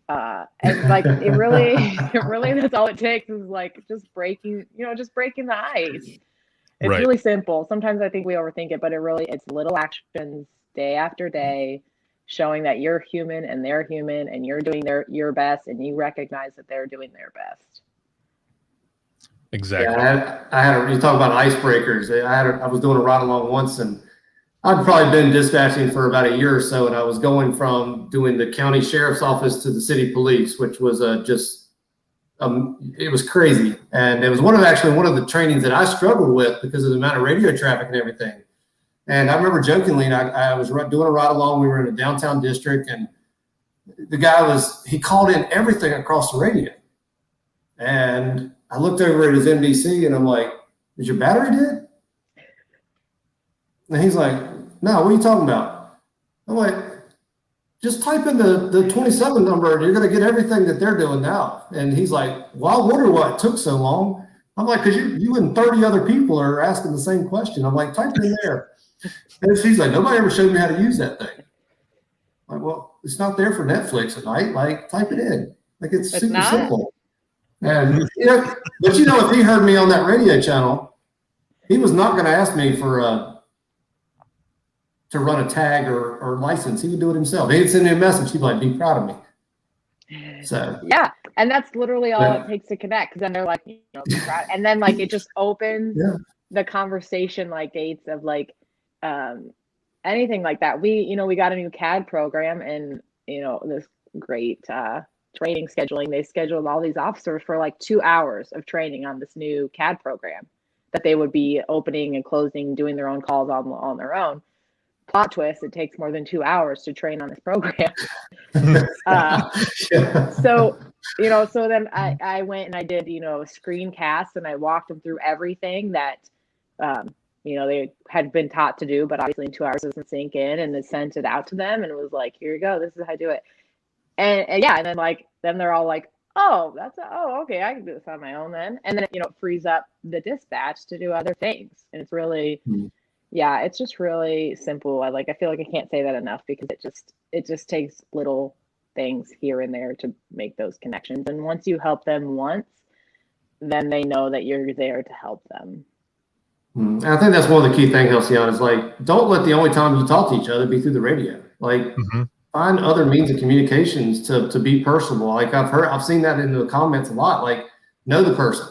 And like, it really, that's all it takes is like just breaking the ice. It's really simple. Sometimes I think we overthink it, but it's little actions day after day, showing that you're human and they're human and you're doing your best and you recognize that they're doing their best. Exactly. Yeah, you talk about icebreakers. I was doing a ride along once and I'd probably been dispatching for about a year or so. And I was going from doing the county sheriff's office to the city police, which was it was crazy. And it was one of the trainings that I struggled with because of the amount of radio traffic and everything. And I remember jokingly, I was doing a ride along. We were in a downtown district and the guy he called in everything across the radio. And I looked over at his NBC and I'm like, is your battery dead? And he's like, no, what are you talking about? I'm like, just type in the 27 number and you're going to get everything that they're doing now. And he's like, well, I wonder why it took so long. I'm like, because you and 30 other people are asking the same question. I'm like, type it in there. And she's like, nobody ever showed me how to use that thing. I'm like, well, it's not there for Netflix at night. Like, type it in. Like, it's super simple. And, but if he heard me on that radio channel, he was not going to ask me to run a tag or license. He would do it himself. He'd send me a message. He'd be like, be proud of me. So Yeah, and that's literally all but, it takes to connect. Because then they're like, and then like it just opens yeah. the conversation like gates of like anything like that. We got a new CAD program, and this great training scheduling. They scheduled all these officers for like 2 hours of training on this new CAD program that they would be opening and closing, doing their own calls on their own. Plot twist: it takes more than 2 hours to train on this program. So so then I went and I did a screencast, and I walked them through everything that they had been taught to do, but obviously in 2 hours doesn't sink in, and it sent it out to them, and it was like, here you go, this is how I do it. And yeah, and then they're all like, oh, okay, I can do this on my own then. And then it frees up the dispatch to do other things. And it's really yeah, it's just really simple. I feel like I can't say that enough, because it just takes little things here and there to make those connections. And once you help them once, then they know that you're there to help them. I think that's one of the key things, Halcyon, is like, don't let the only time you talk to each other be through the radio. Like, find other means of communications to be personable. Like I've seen that in the comments a lot. Like, know the person,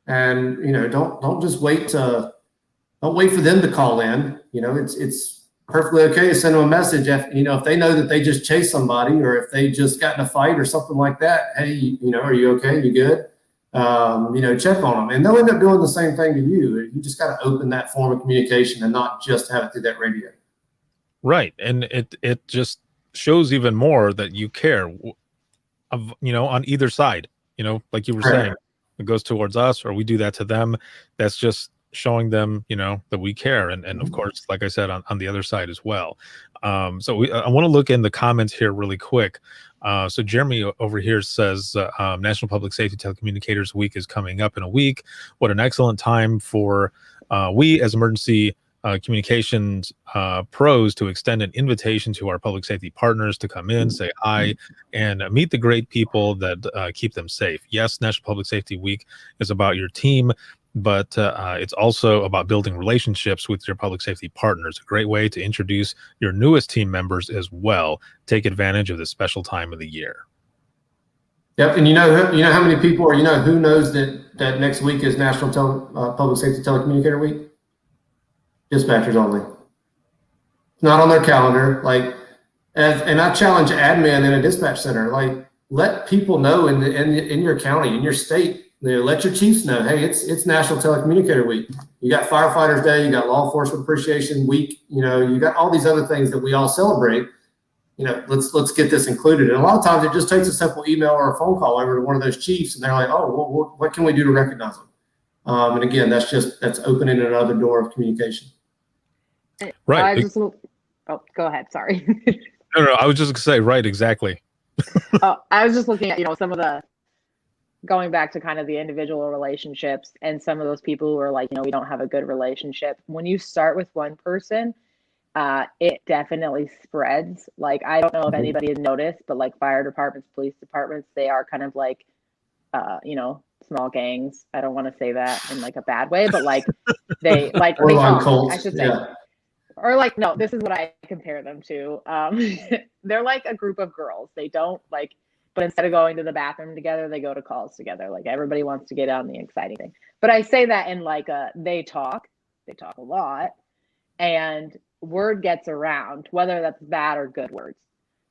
and don't just don't wait for them to call in. It's perfectly okay to send them a message if they know that they just chased somebody, or if they just got in a fight or something like that. Hey, are you okay? You good? Check on them, and they'll end up doing the same thing to you. You just got to open that form of communication and not just have it through that radio. Right, and it just shows even more that you care on either side. Like you were saying, it goes towards us or we do that to them. That's just showing them that we care, and of course, like I said, on the other side as well. So I want to look in the comments here really quick. So Jeremy over here says National Public Safety Telecommunicators Week is coming up in a week. What an excellent time for we as emergency communications pros to extend an invitation to our public safety partners to come in, say hi, and meet the great people that keep them safe. Yes, National Public Safety Week is about your team, but it's also about building relationships with your public safety partners. A great way to introduce your newest team members as well. Take advantage of this special time of the year. Yep, and how many people, or who knows that next week is National Public Safety Telecommunicator Week? Dispatchers only. It's not on their calendar. And I challenge admin in a dispatch center. Let people know in your county, in your state. Let your chiefs know. Hey, it's National Telecommunicator Week. You got Firefighters Day. You got Law Enforcement Appreciation Week. You got all these other things that we all celebrate. Let's get this included. And a lot of times it just takes a simple email or a phone call over to one of those chiefs, and they're like, oh, well, what can we do to recognize them? And again, that's opening another door of communication. Right. Go ahead. Sorry. No, I was just gonna say, right, exactly. I was just looking at, some of the, going back to kind of the individual relationships, and some of those people who are like, we don't have a good relationship. When you start with one person, it definitely spreads. I don't know if anybody has noticed, but fire departments, police departments, they are kind of like, small gangs. I don't want to say that in a bad way, but they cults, I should say. Yeah. Or no, this is what I compare them to. They're like a group of girls. They don't but instead of going to the bathroom together, they go to calls together. Everybody wants to get on the exciting thing. But I say that in they talk a lot, and word gets around, whether that's bad or good words.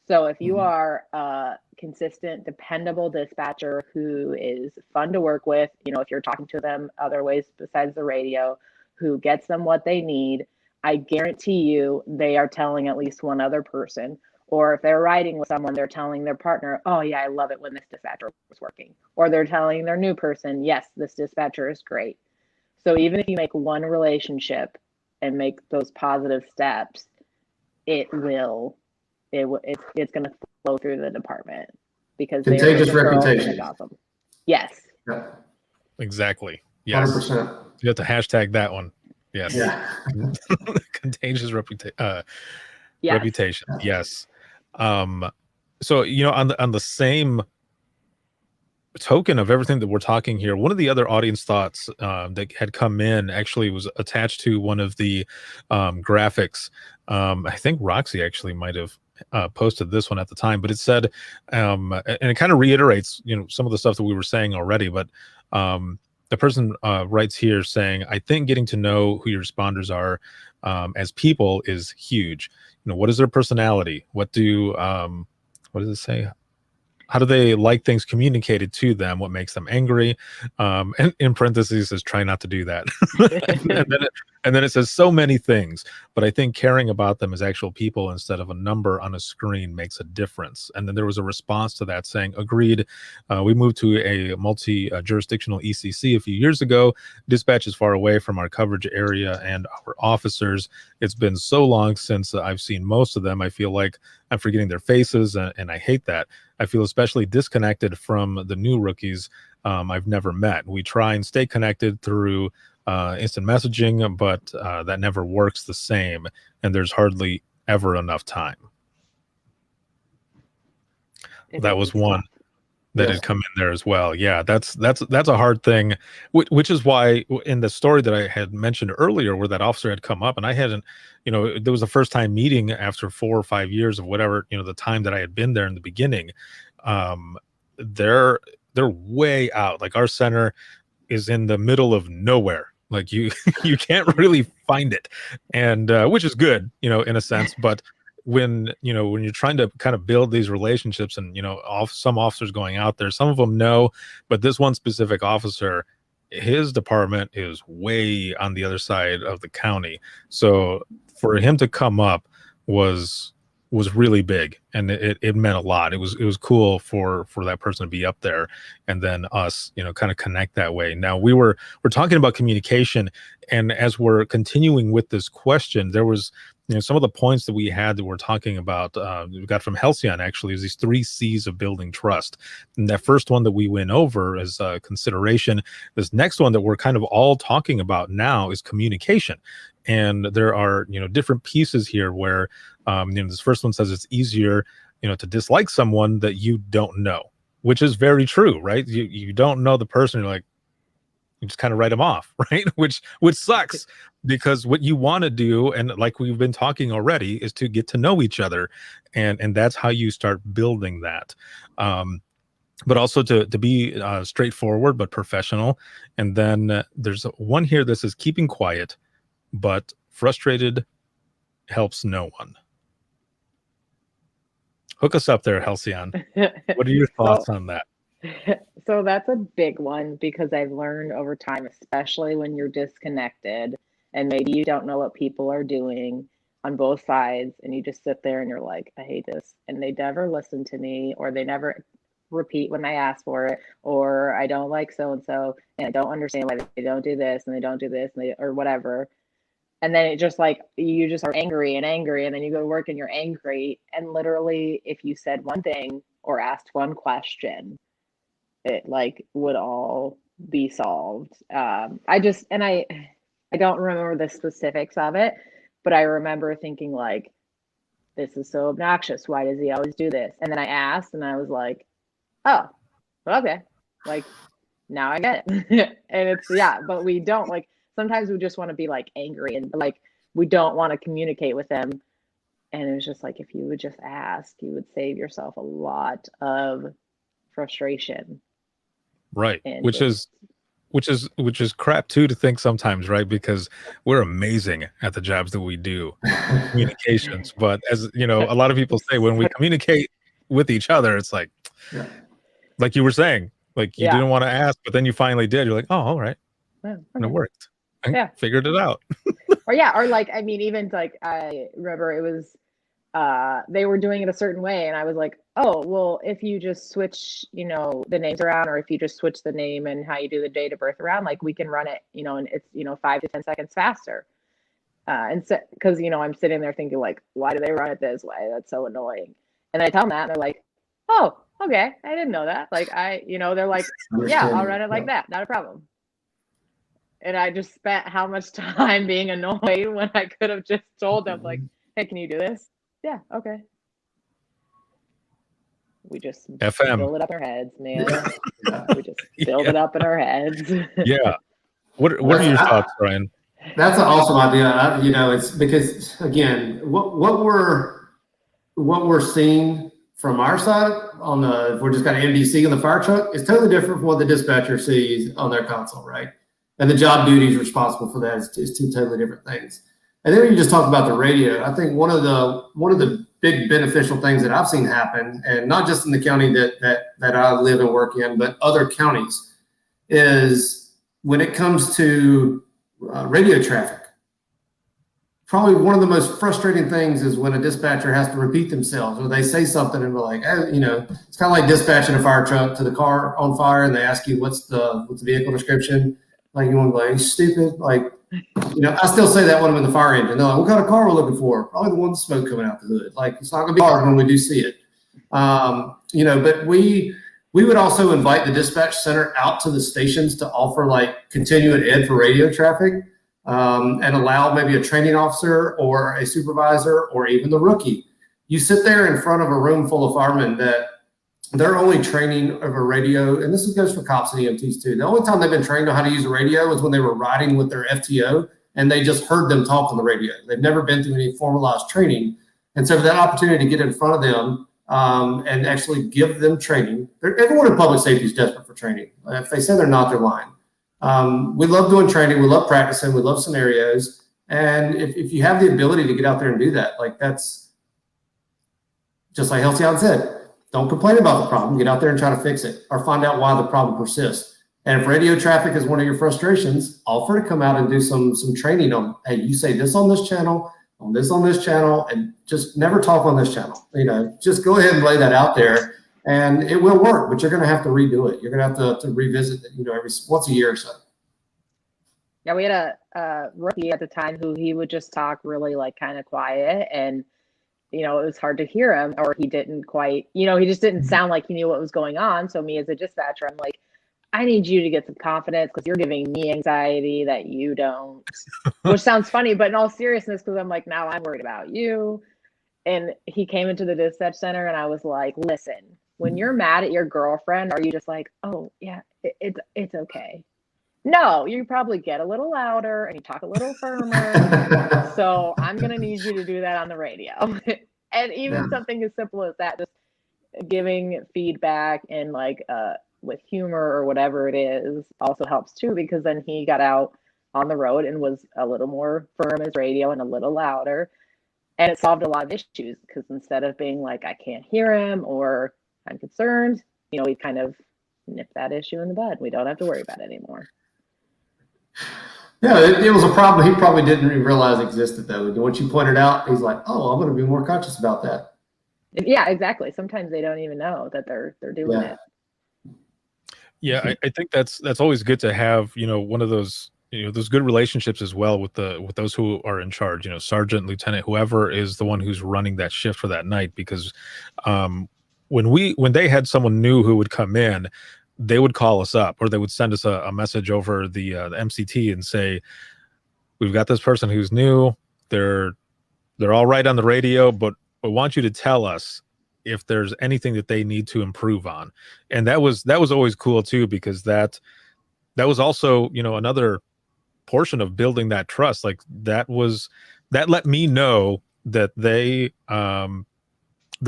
So if you are a consistent, dependable dispatcher who is fun to work with, if you're talking to them other ways besides the radio, who gets them what they need, I guarantee you they are telling at least one other person. Or if they're riding with someone, they're telling their partner, oh yeah, I love it when this dispatcher is working. Or they're telling their new person, yes, this dispatcher is great. So even if you make one relationship and make those positive steps, it's going to flow through the department, because contagious reputation. Awesome. Yes. Yeah. Exactly. Yes. 100%. You have to hashtag that one. Yes. Yeah. Contagious reputation. Yes. Reputation. Yes. So on the same token of everything that we're talking here, one of the other audience thoughts that had come in actually was attached to one of the graphics. I think Roxy actually might have posted this one at the time, but it said, and it kind of reiterates, some of the stuff that we were saying already. But the person writes here saying, I think getting to know who your responders are as people is huge. What is their personality? What does it say? How do they like things communicated to them? What makes them angry? And in parentheses says, try not to do that. and then it says so many things, but I think caring about them as actual people instead of a number on a screen makes a difference. And then there was a response to that saying, agreed. We moved to a multi-jurisdictional ECC a few years ago. Dispatch is far away from our coverage area and our officers. It's been so long since I've seen most of them. I feel like I'm forgetting their faces, and I hate that. I feel especially disconnected from the new rookies I've never met. We try and stay connected through instant messaging, but that never works the same, and there's hardly ever enough time. That was one that had come in there as well. Yeah, that's a hard thing, which is why in the story that I had mentioned earlier, where that officer had come up, and I hadn't, there was the first time meeting after 4 or 5 years of whatever, the time that I had been there in the beginning. They're way out. Like, our center is in the middle of nowhere. Like, you can't really find it, and which is good, in a sense, but when you're trying to kind of build these relationships, and some officers going out there, some of them know, but this one specific officer, his department is way on the other side of the county, so for him to come up was really big, and it meant a lot. It was cool for that person to be up there, and then us kind of connect that way. Now we're talking about communication, and as we're continuing with this question, there was some of the points that we had that we're talking about, we got from Halcyon, actually, is these 3 C's of building trust. And that first one that we went over is consideration. This next one that we're kind of all talking about now is communication. And there are, different pieces here where, this first one says it's easier, to dislike someone that you don't know, which is very true, right? You don't know the person, you're like, you just kind of write them off, right? Which sucks, because what you want to do, and like we've been talking already, is to get to know each other, and that's how you start building that. But also to be straightforward but professional. And then there's one here that says keeping quiet, but frustrated helps no one. Hook us up there, Halcyon. What are your thoughts on that? So that's a big one, because I've learned over time, especially when you're disconnected and maybe you don't know what people are doing on both sides, and you just sit there and you're like, I hate this, and they never listen to me, or they never repeat when I ask for it, or I don't like so and so, and I don't understand why they don't do this and they don't do this, and or whatever. And then it just like, you just are angry, and then you go to work and you're angry, and literally if you said one thing or asked one question, it like would all be solved. I don't remember the specifics of it, but I remember thinking like, this is so obnoxious. Why does he always do this? And then I asked, and I was like, oh, okay. Like, now I get it. And it's, but we don't, like, sometimes we just want to be like angry, and like, we don't want to communicate with them. And it was just like, if you would just ask, you would save yourself a lot of frustration. Right. Which is crap too, to think sometimes, right? Because we're amazing at the jobs that we do, communications. But as a lot of people say, when we communicate with each other, it's like, like you were saying, like you didn't want to ask, but then you finally did. You're like, oh, all right. Yeah, okay. And it worked. I figured it out. or like, I mean, even like, I remember it was, they were doing it a certain way, and I was like, oh, well, if you just switch, the names around, or if you just switch the name and how you do the date of birth around, like, we can run it, and it's, 5 to 10 seconds faster. And so, because, I'm sitting there thinking like, why do they run it this way? That's so annoying. And I tell them that, and they're like, oh, okay, I didn't know that. Like, they're like, yeah, I'll run it like that, not a problem. And I just spent how much time being annoyed when I could have just told them like, hey, can you do this? Yeah, okay. We just FM. build it up in our heads, man. We just build it up in our heads. Yeah. What are your thoughts, Brian? That's an awesome idea. It's because, again, what we're what we're seeing from our side on the, if we're just got an MDC on the fire truck, is totally different from what the dispatcher sees on their console, right? And the job duties responsible for that is two totally different things. And then when you just talk about the radio, I think one of the big beneficial things that I've seen happen, and not just in the county that I live and work in, but other counties, is when it comes to radio traffic. Probably one of the most frustrating things is when a dispatcher has to repeat themselves, or they say something and we're like, it's kind of like dispatching a fire truck to the car on fire, and they ask you what's the vehicle description. Like, you want to be like, stupid. Like, I still say that when I'm in the fire engine. They're like, what kind of car we're looking for? Probably the one with smoke coming out the hood. Like, it's not going to be hard when we do see it. But we would also invite the dispatch center out to the stations to offer like continuing ed for radio traffic. And allow maybe a training officer or a supervisor or even the rookie. You sit there in front of a room full of firemen that they're only training of a radio, and this goes for cops and EMTs too. The only time they've been trained on how to use a radio is when they were riding with their FTO and they just heard them talk on the radio. They've never been through any formalized training. And so for that opportunity to get in front of them and actually give them training, everyone in public safety is desperate for training. If they say they're not, they're lying. We love doing training. We love practicing. We love scenarios. And if you have the ability to get out there and do that, like that's just like Halcyon said, don't complain about the problem. Get out there and try to fix it or find out why the problem persists. And if radio traffic is one of your frustrations, offer to come out and do some training on, hey, you say this on this channel, on this channel, and just never talk on this channel. Just go ahead and lay that out there. And it will work, but you're going to have to redo it. You're going to have to revisit it, every once a year or so. Yeah, we had a rookie at the time who he would just talk really like kind of quiet, and it was hard to hear him, or he didn't quite, he just didn't sound like he knew what was going on. So me as a dispatcher, I'm like, I need you to get some confidence because you're giving me anxiety that you don't, which sounds funny, but in all seriousness, because I'm like, now I'm worried about you. And he came into the dispatch center and I was like, listen, when you're mad at your girlfriend, are you just like, oh yeah, it's okay? No, you probably get a little louder and you talk a little firmer. So I'm going to need you to do that on the radio. And even something as simple as that, just giving feedback and like with humor or whatever it is also helps too, because then he got out on the road and was a little more firm as radio and a little louder. And it solved a lot of issues because instead of being like, I can't hear him or I'm concerned, we kind of nipped that issue in the bud. We don't have to worry about it anymore. Yeah, it was a problem he probably didn't even realize existed, though. Once you pointed out, he's like, "Oh, I'm going to be more conscious about that." Yeah, exactly. Sometimes they don't even know that they're doing it. Yeah, I think that's always good to have. One of those those good relationships as well with those who are in charge. Sergeant, lieutenant, whoever is the one who's running that shift for that night. Because when they had someone new who would come in, they would call us up or they would send us a message over the MCT and say, we've got this person who's new. They're all right on the radio, but we want you to tell us if there's anything that they need to improve on. And that was always cool too, because that was also, another portion of building that trust. Like that let me know that they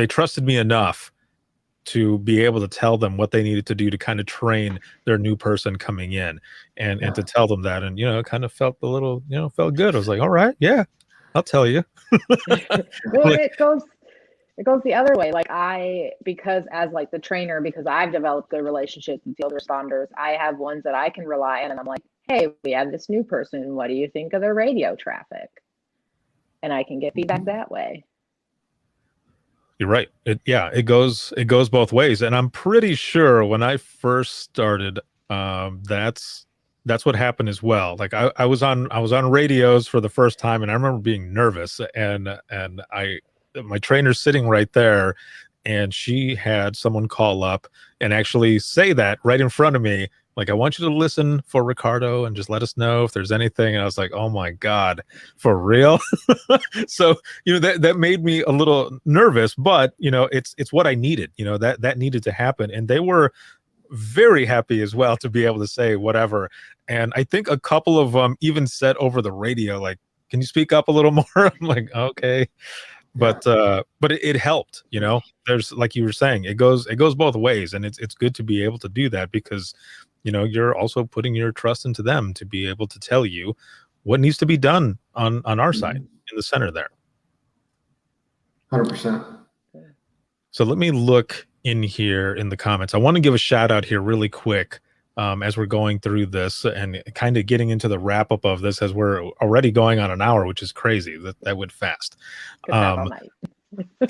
trusted me enough to be able to tell them what they needed to do to kind of train their new person coming in and to tell them that. And, it kind of felt a little, felt good. I was like, all right, yeah, I'll tell you. Well, it goes the other way. Like because as like the trainer, because I've developed good relationships with field responders, I have ones that I can rely on. And I'm like, hey, we have this new person. What do you think of their radio traffic? And I can get feedback that way. You're right. It goes both ways. And I'm pretty sure when I first started, that's what happened as well. Like I was on radios for the first time, and I remember being nervous, and my trainer's sitting right there, and she had someone call up and actually say that right in front of me. Like, I want you to listen for Ricardo and just let us know if there's anything. And I was like, oh my God, for real? So, that made me a little nervous, but it's what I needed, that needed to happen. And they were very happy as well to be able to say whatever. And I think a couple of them even said over the radio, like, can you speak up a little more? I'm like, okay. but it helped, you know. There's, like you were saying, it goes both ways, and it's good to be able to do that, because you know you're also putting your trust into them to be able to tell you what needs to be done on our side in the center there. 100%. So let me look in here in the comments. I want to give a shout out here really quick, as we're going through this and kind of getting into the wrap up of this, as we're already going on an hour, which is crazy. That went fast. Could have all night.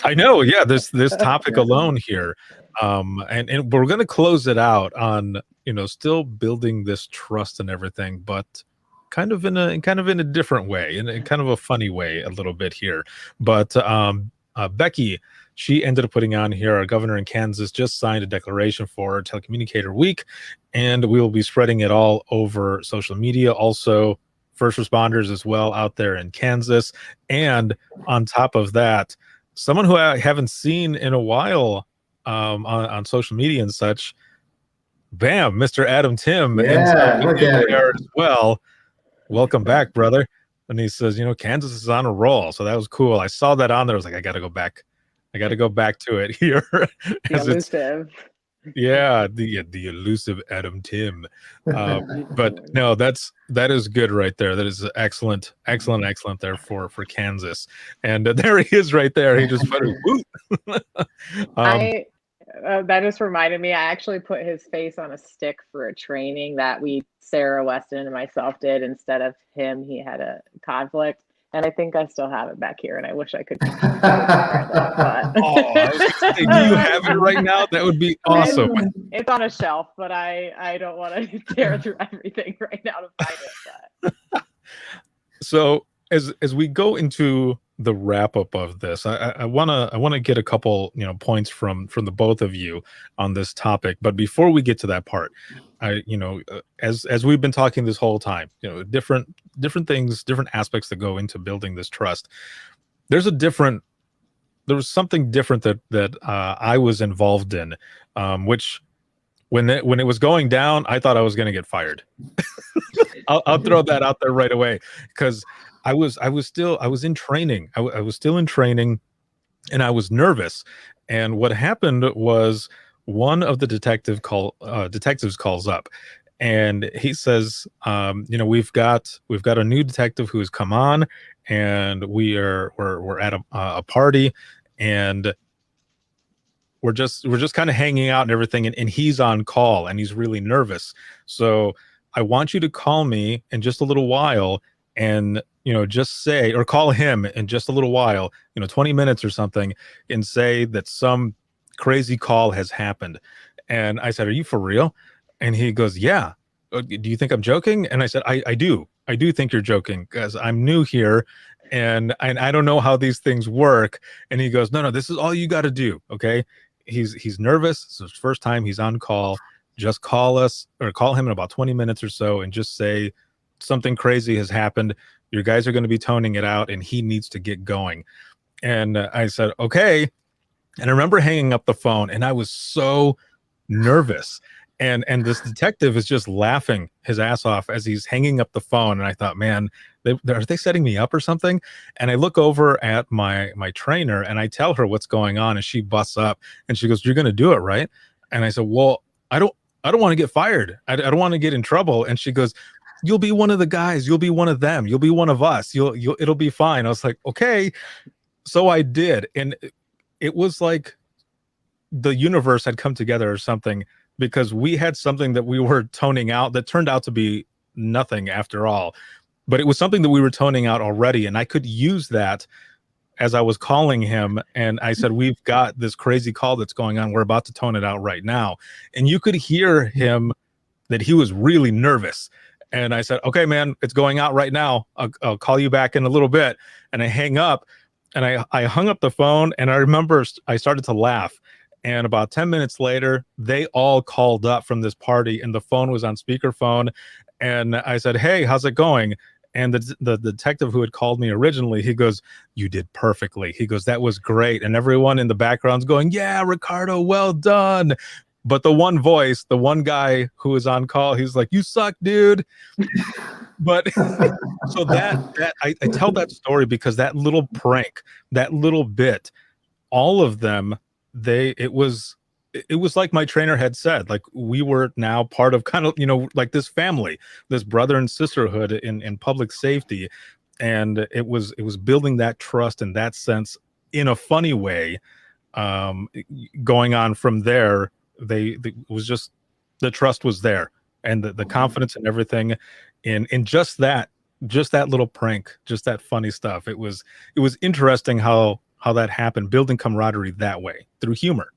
I know, yeah. This topic alone here, and we're going to close it out on, you know, still building this trust and everything, but kind of in a different way, in kind of a funny way, a little bit here. But Becky, she ended up putting on here, our governor in Kansas just signed a declaration for Telecommunicator Week, and we will be spreading it all over social media. Also, first responders as well out there in Kansas. And on top of that, someone who I haven't seen in a while on social media and such, bam, Mr. Adam Tim. Yeah, look at it. As well. Welcome back, brother. And he says, you know, Kansas is on a roll. So that was cool. I saw that on there. I was like, I got to go back. I got to go back to it here. Elusive. Yeah, the elusive Adam Tim. But no, that is good right there. That is excellent there for Kansas. And there he is right there. He just put a whoop. That just reminded me, I actually put his face on a stick for a training that Sarah Weston and myself did. Instead of him, he had a conflict. And I think I still have it back here, and I wish I could. But... I was gonna say, do you have it right now? That would be awesome. It's on a shelf, but I don't want to tear through everything right now to find it. But. So as we go into the wrap up of this, I wanna get a couple, you know, points from the both of you on this topic. But before we get to that part, as we've been talking this whole time, you know, different things, different aspects that go into building this trust. There was something different that I was involved in, which when it was going down, I thought I was going to get fired. I'll throw that out there right away, because I was in training. I was still in training, and I was nervous. And what happened was, one of the detectives calls up, and he says, you know, we've got a new detective who has come on, and we're at a party, and we're just kind of hanging out and everything, and he's on call, and he's really nervous. So I want you to call me in just a little while, and, you know, just say, or call him in just a little while, you know, 20 minutes or something, and say that some crazy call has happened. And I said, are you for real? And he goes, yeah. Do you think I'm joking? And I said, I do think you're joking, because I'm new here, and I don't know how these things work. And he goes, no, this is all you got to do. Okay. He's nervous. It's his first time he's on call. Just call us, or call him in about 20 minutes or so, and just say something crazy has happened. Your guys are going to be toning it out, and he needs to get going. And I said, okay. And I remember hanging up the phone, and I was so nervous. And this detective is just laughing his ass off as he's hanging up the phone. And I thought, man, are they setting me up or something? And I look over at my trainer, and I tell her what's going on, and she busts up, and she goes, you're going to do it, right? And I said, well, I don't want to get fired. I don't want to get in trouble. And she goes, you'll be one of the guys. You'll be one of them. You'll be one of us. It'll be fine. I was like, okay. So I did. And it was like the universe had come together or something, because we had something that we were toning out that turned out to be nothing after all. But it was something that we were toning out already, and I could use that as I was calling him. And I said, we've got this crazy call that's going on. We're about to tone it out right now. And you could hear him that he was really nervous. And I said, okay, man, it's going out right now. I'll call you back in a little bit. And I hang up, and I hung up the phone, and I remember I started to laugh. And about 10 minutes later, they all called up from this party, and the phone was on speakerphone. And I said, hey, how's it going? And the detective who had called me originally, he goes, you did perfectly. He goes, that was great. And everyone in the background's going, yeah, Ricardo, well done. But the one voice, the one guy who was on call, he's like, you suck, dude. But so that I tell that story because that little prank, that little bit, all of them, it was like my trainer had said, like we were now part of kind of, like this family, this brother and sisterhood in public safety. And it was building that trust in that sense in a funny way. Going on from there, it was just, the trust was there, and the confidence and everything in just that little prank, just that funny stuff. It was interesting how that happened, building camaraderie that way through humor.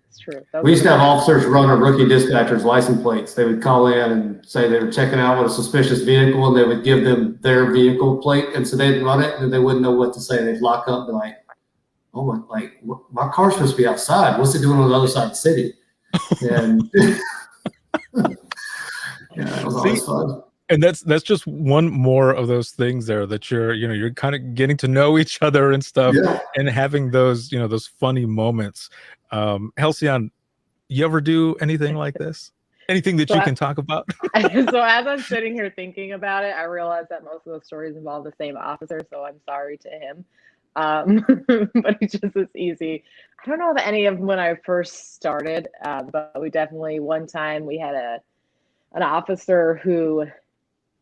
It's true. We used to have officers run our rookie dispatchers' license plates. They would call in and say they were checking out with a suspicious vehicle, and they would give them their vehicle plate, and so they'd run it, and they wouldn't know what to say. They'd lock up and be like, "Oh, my car's supposed to be outside. What's it doing on the other side of the city?" And yeah, it was always fun. And that's just one more of those things there that you're kind of getting to know each other and stuff, and having those those funny moments. Halcyon, you ever do anything like this? Anything that you can talk about? So as I'm sitting here thinking about it, I realize that most of those stories involve the same officer, so I'm sorry to him. But it's just as easy. I don't know that any of them when I first started, but we definitely, one time we had an officer who,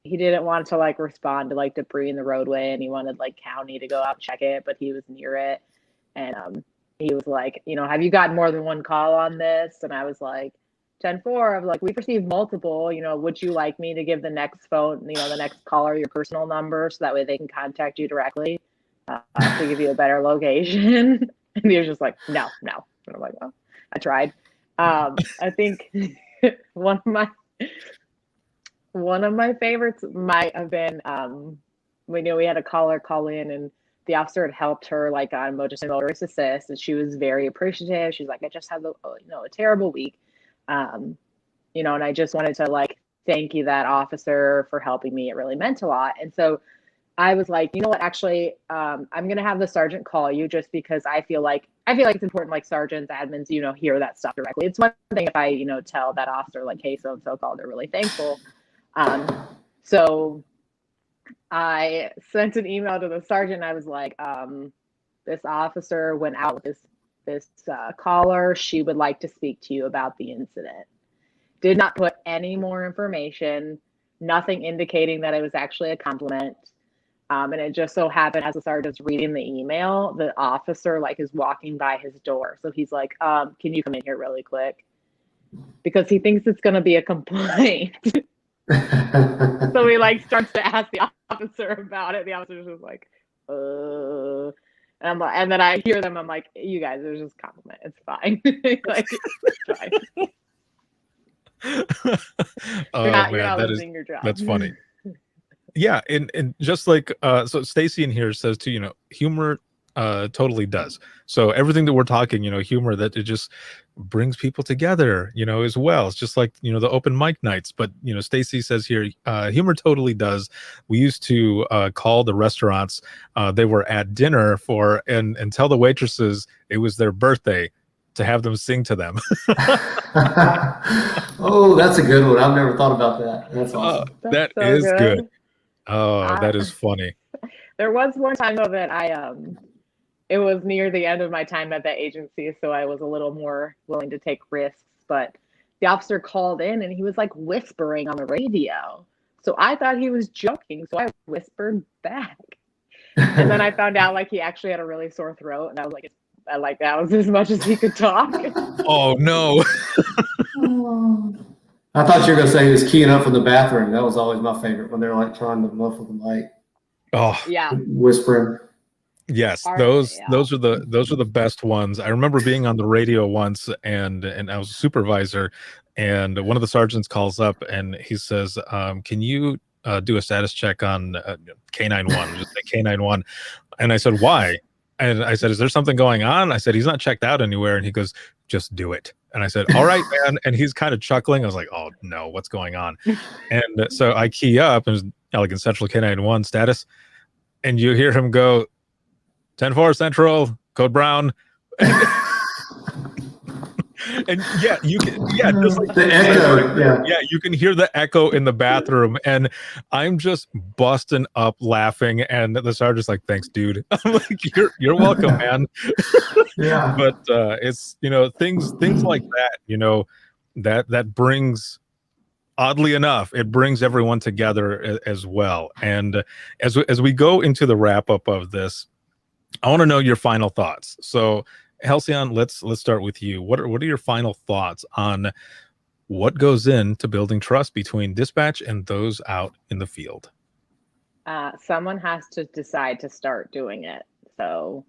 he didn't want to respond to debris in the roadway, and he wanted county to go out and check it, but he was near it. And he was like, have you gotten more than one call on this? And I was like, 10-4, I was like, we've received multiple, would you like me to give the next phone, the next caller your personal number so that way they can contact you directly to give you a better location? And he was just like, no. And I'm like, well, I tried. I think one of my favorites might have been, we knew we had a caller call in, and the officer had helped her on motorist assist, and she was very appreciative. She's like, I just had a terrible week. And I just wanted to thank you, that officer, for helping me. It really meant a lot. And so I was like, you know what, actually, I'm going to have the sergeant call you, just because I feel like it's important, sergeants, admins, hear that stuff directly. It's one thing if I, tell that officer hey, so-and-so called, they're really thankful. So I sent an email to the sergeant. I was like, this officer went out with this caller. She would like to speak to you about the incident. Did not put any more information, nothing indicating that it was actually a compliment. And it just so happened, as the sergeant's reading the email, the officer is walking by his door. So he's like, can you come in here really quick? Because he thinks it's going to be a complaint. So he starts to ask the officer about it. The officer's just like, and then I hear them. I'm like, you guys, it was just a compliment. It's fine. It's fine. You're not losing your job. That's funny. Yeah, and just so Stacy in here says too, humor totally does. So everything that we're talking, humor, that it just brings people together, as well. It's just like, the open mic nights. But Stacy says here, humor totally does. We used to call the restaurants they were at dinner for and tell the waitresses it was their birthday, to have them sing to them. Oh, that's a good one. I've never thought about that. That's awesome. That is good. Oh, that is funny. There was one time though that it was near the end of my time at that agency, so I was a little more willing to take risks. But the officer called in and he was whispering on the radio. So I thought he was joking, so I whispered back. And then I found out he actually had a really sore throat, and I was like, that was as much as he could talk. Oh no. I thought you were going to say he was keying up from the bathroom. That was always my favorite, when they're trying to muffle the mic. Oh yeah, whispering. Yes, those are the best ones. I remember being on the radio once, and I was a supervisor, and one of the sergeants calls up and he says, "Can you do a status check on K91?" Just say K91, and I said, "Why?" And I said, "Is there something going on?" I said, "He's not checked out anywhere," and he goes, "Just do it." And I said, "All right, man." And he's kind of chuckling. I was like, "Oh no, what's going on?" And so I key up, and in Central K91 status, and you hear him go, 10-4 Central, Code Brown. And yeah, you can, yeah, just like The echo, yeah. yeah, you can hear the echo in the bathroom, and I'm just busting up laughing, and the sergeant's like, "Thanks, dude." I'm like, "You're welcome, man." Yeah. But it's, things like that, that brings, oddly enough, it brings everyone together as well. And as we go into the wrap up of this, I want to know your final thoughts. So, Halcyon, let's start with you. What are your final thoughts on what goes into building trust between dispatch and those out in the field? Someone has to decide to start doing it. So,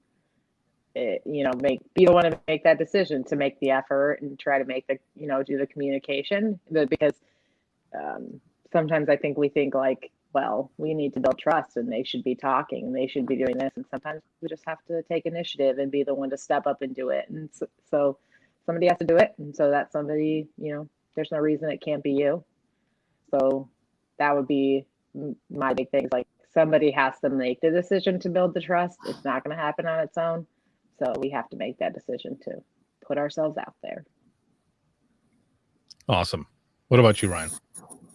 be the one to make that decision, to make the effort and try to make do the communication. Because sometimes I think we think like, well, we need to build trust and they should be talking and they should be doing this. And sometimes we just have to take initiative and be the one to step up and do it. And so somebody has to do it. And so that somebody, there's no reason it can't be you. So that would be my big thing. Like, somebody has to make the decision to build the trust. It's not going to happen on its own. So we have to make that decision to put ourselves out there. Awesome. What about you, Ryan?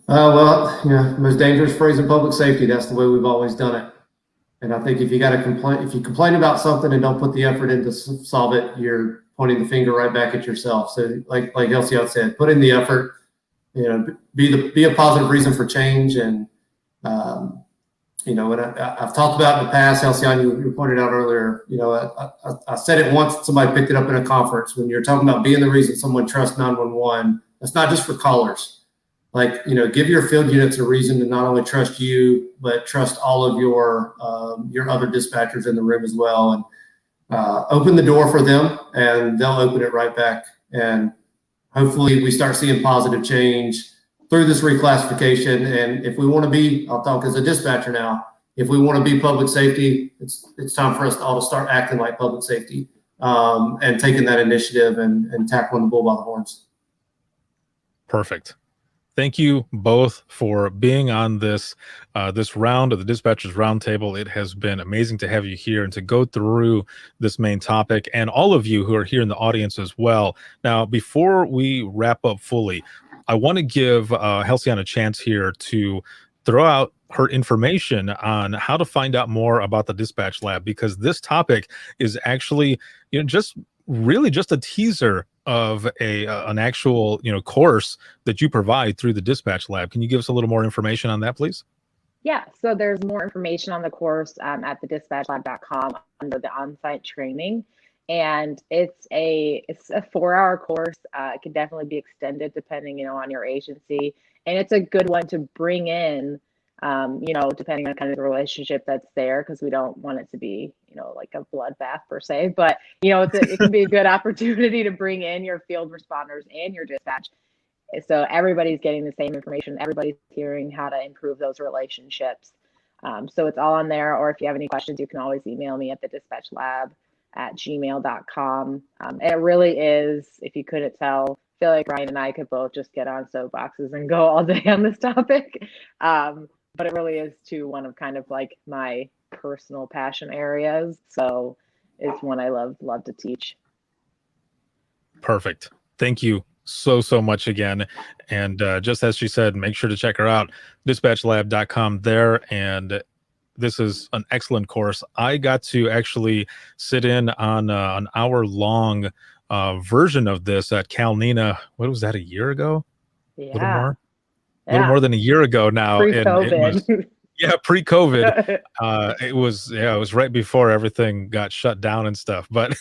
Well, most dangerous phrase in public safety. That's the way we've always done it. And I think if you complain about something and don't put the effort in to solve it, you're pointing the finger right back at yourself. So, like Halcyon said, put in the effort. Be a positive reason for change. And what I've talked about in the past, Halcyon, you pointed out earlier. I said it once. Somebody picked it up in a conference. When you're talking about being the reason someone trusts 911, that's not just for callers. Like, give your field units a reason to not only trust you, but trust all of your other dispatchers in the room as well, and open the door for them, and they'll open it right back. And hopefully we start seeing positive change through this reclassification. And if we want to be, I'll talk as a dispatcher now, if we want to be public safety, it's time for us all to start acting like public safety, and taking that initiative and tackling the bull by the horns. Perfect. Thank you both for being on this round of the Dispatchers Roundtable. It has been amazing to have you here and to go through this main topic, and all of you who are here in the audience as well. Now, before we wrap up fully, I want to give Halcyon a chance here to throw out her information on how to find out more about the Dispatch Lab, because this topic is actually, just a teaser of an actual course that you provide through the Dispatch Lab. Can you give us a little more information on that, please? Yeah, so there's more information on the course at thedispatchlab.com under the on-site training, and it's a 4-hour course. It can definitely be extended depending on your agency, and it's a good one to bring in, depending on kind of the relationship that's there, because we don't want it to be like a bloodbath per se, but it can be a good opportunity to bring in your field responders and your dispatch, so everybody's getting the same information, everybody's hearing how to improve those relationships. So it's all on there, or if you have any questions, you can always email me at thedispatchlab@gmail.com. It really is, if you couldn't tell, I feel like Ryan and I could both just get on soapboxes and go all day on this topic, but it really is one of kind of like my personal passion areas, so it's one I love to teach. Perfect. Thank you so much again. And just as she said, make sure to check her out, dispatchlab.com there. And this is an excellent course. I got to actually sit in on an hour-long version of this at Cal Nina. What was that, a year ago? Yeah. A little more than a year ago now. Pre-COVID. Yeah, pre-COVID. It was right before everything got shut down and stuff. But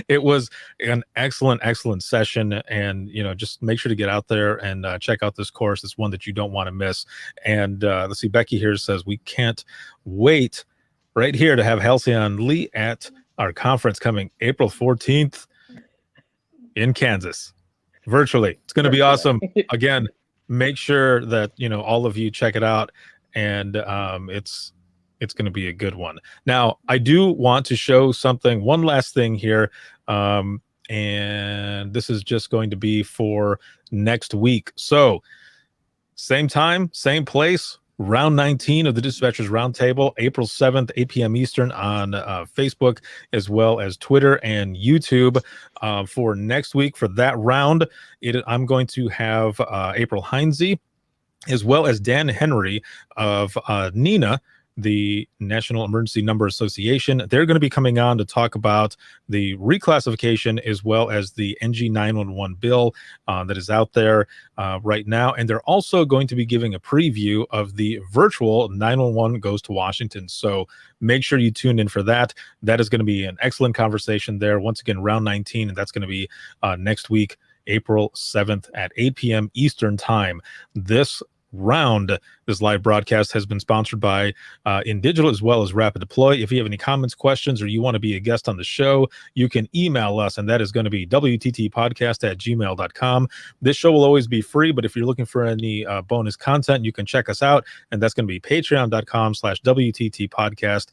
it was an excellent session. And just make sure to get out there and check out this course. It's one that you don't want to miss. And let's see, Becky here says we can't wait right here to have Halcyon Lee at our conference coming April 14th in Kansas, virtually. It's going to be awesome. Again, make sure that all of you check it out. And it's going to be a good one. Now, I do want to show one last thing here, and this is just going to be for next week. So, same time, same place, round 19 of the Dispatchers Roundtable, April 7th, 8 p.m. Eastern on Facebook, as well as Twitter and YouTube. For next week, for that round, I'm going to have April Heinze, as well as Dan Henry of NENA, the National Emergency Number Association. They're going to be coming on to talk about the reclassification as well as the NG 911 bill that is out there right now. And they're also going to be giving a preview of the virtual 911 Goes to Washington. So make sure you tune in for that. That is going to be an excellent conversation there. Once again, round 19, and that's going to be next week, April 7th at 8 p.m. Eastern time. This live broadcast has been sponsored by InDigital as well as Rapid Deploy. If you have any comments, questions, or you want to be a guest on the show, you can email us, and that is going to be wttpodcast@gmail.com. This show will always be free, but if you're looking for any bonus content, you can check us out, and that's going to be patreon.com/WTTpodcast.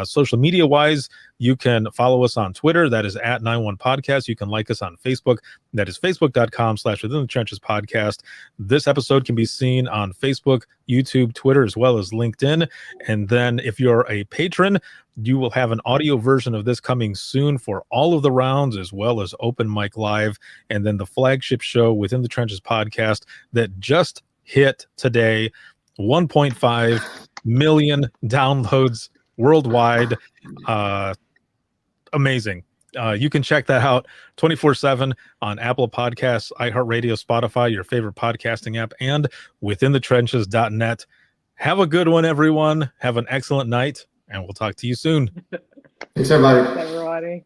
Social media wise, you can follow us on Twitter. That is @91podcast. You can like us on Facebook. That is facebook.com/Within the Trenches Podcast. This episode can be seen on Facebook, YouTube, Twitter, as well as LinkedIn. And then if you're a patron, you will have an audio version of this coming soon for all of the rounds, as well as Open Mic Live, and then the flagship show Within the Trenches Podcast that just hit today, 1.5 million downloads worldwide. Amazing. You can check that out 24/7 on Apple Podcasts, iHeartRadio, Spotify, your favorite podcasting app, and withinthetrenches.net. Have a good one, everyone. Have an excellent night, and we'll talk to you soon. Thanks, everybody. Thanks, everybody.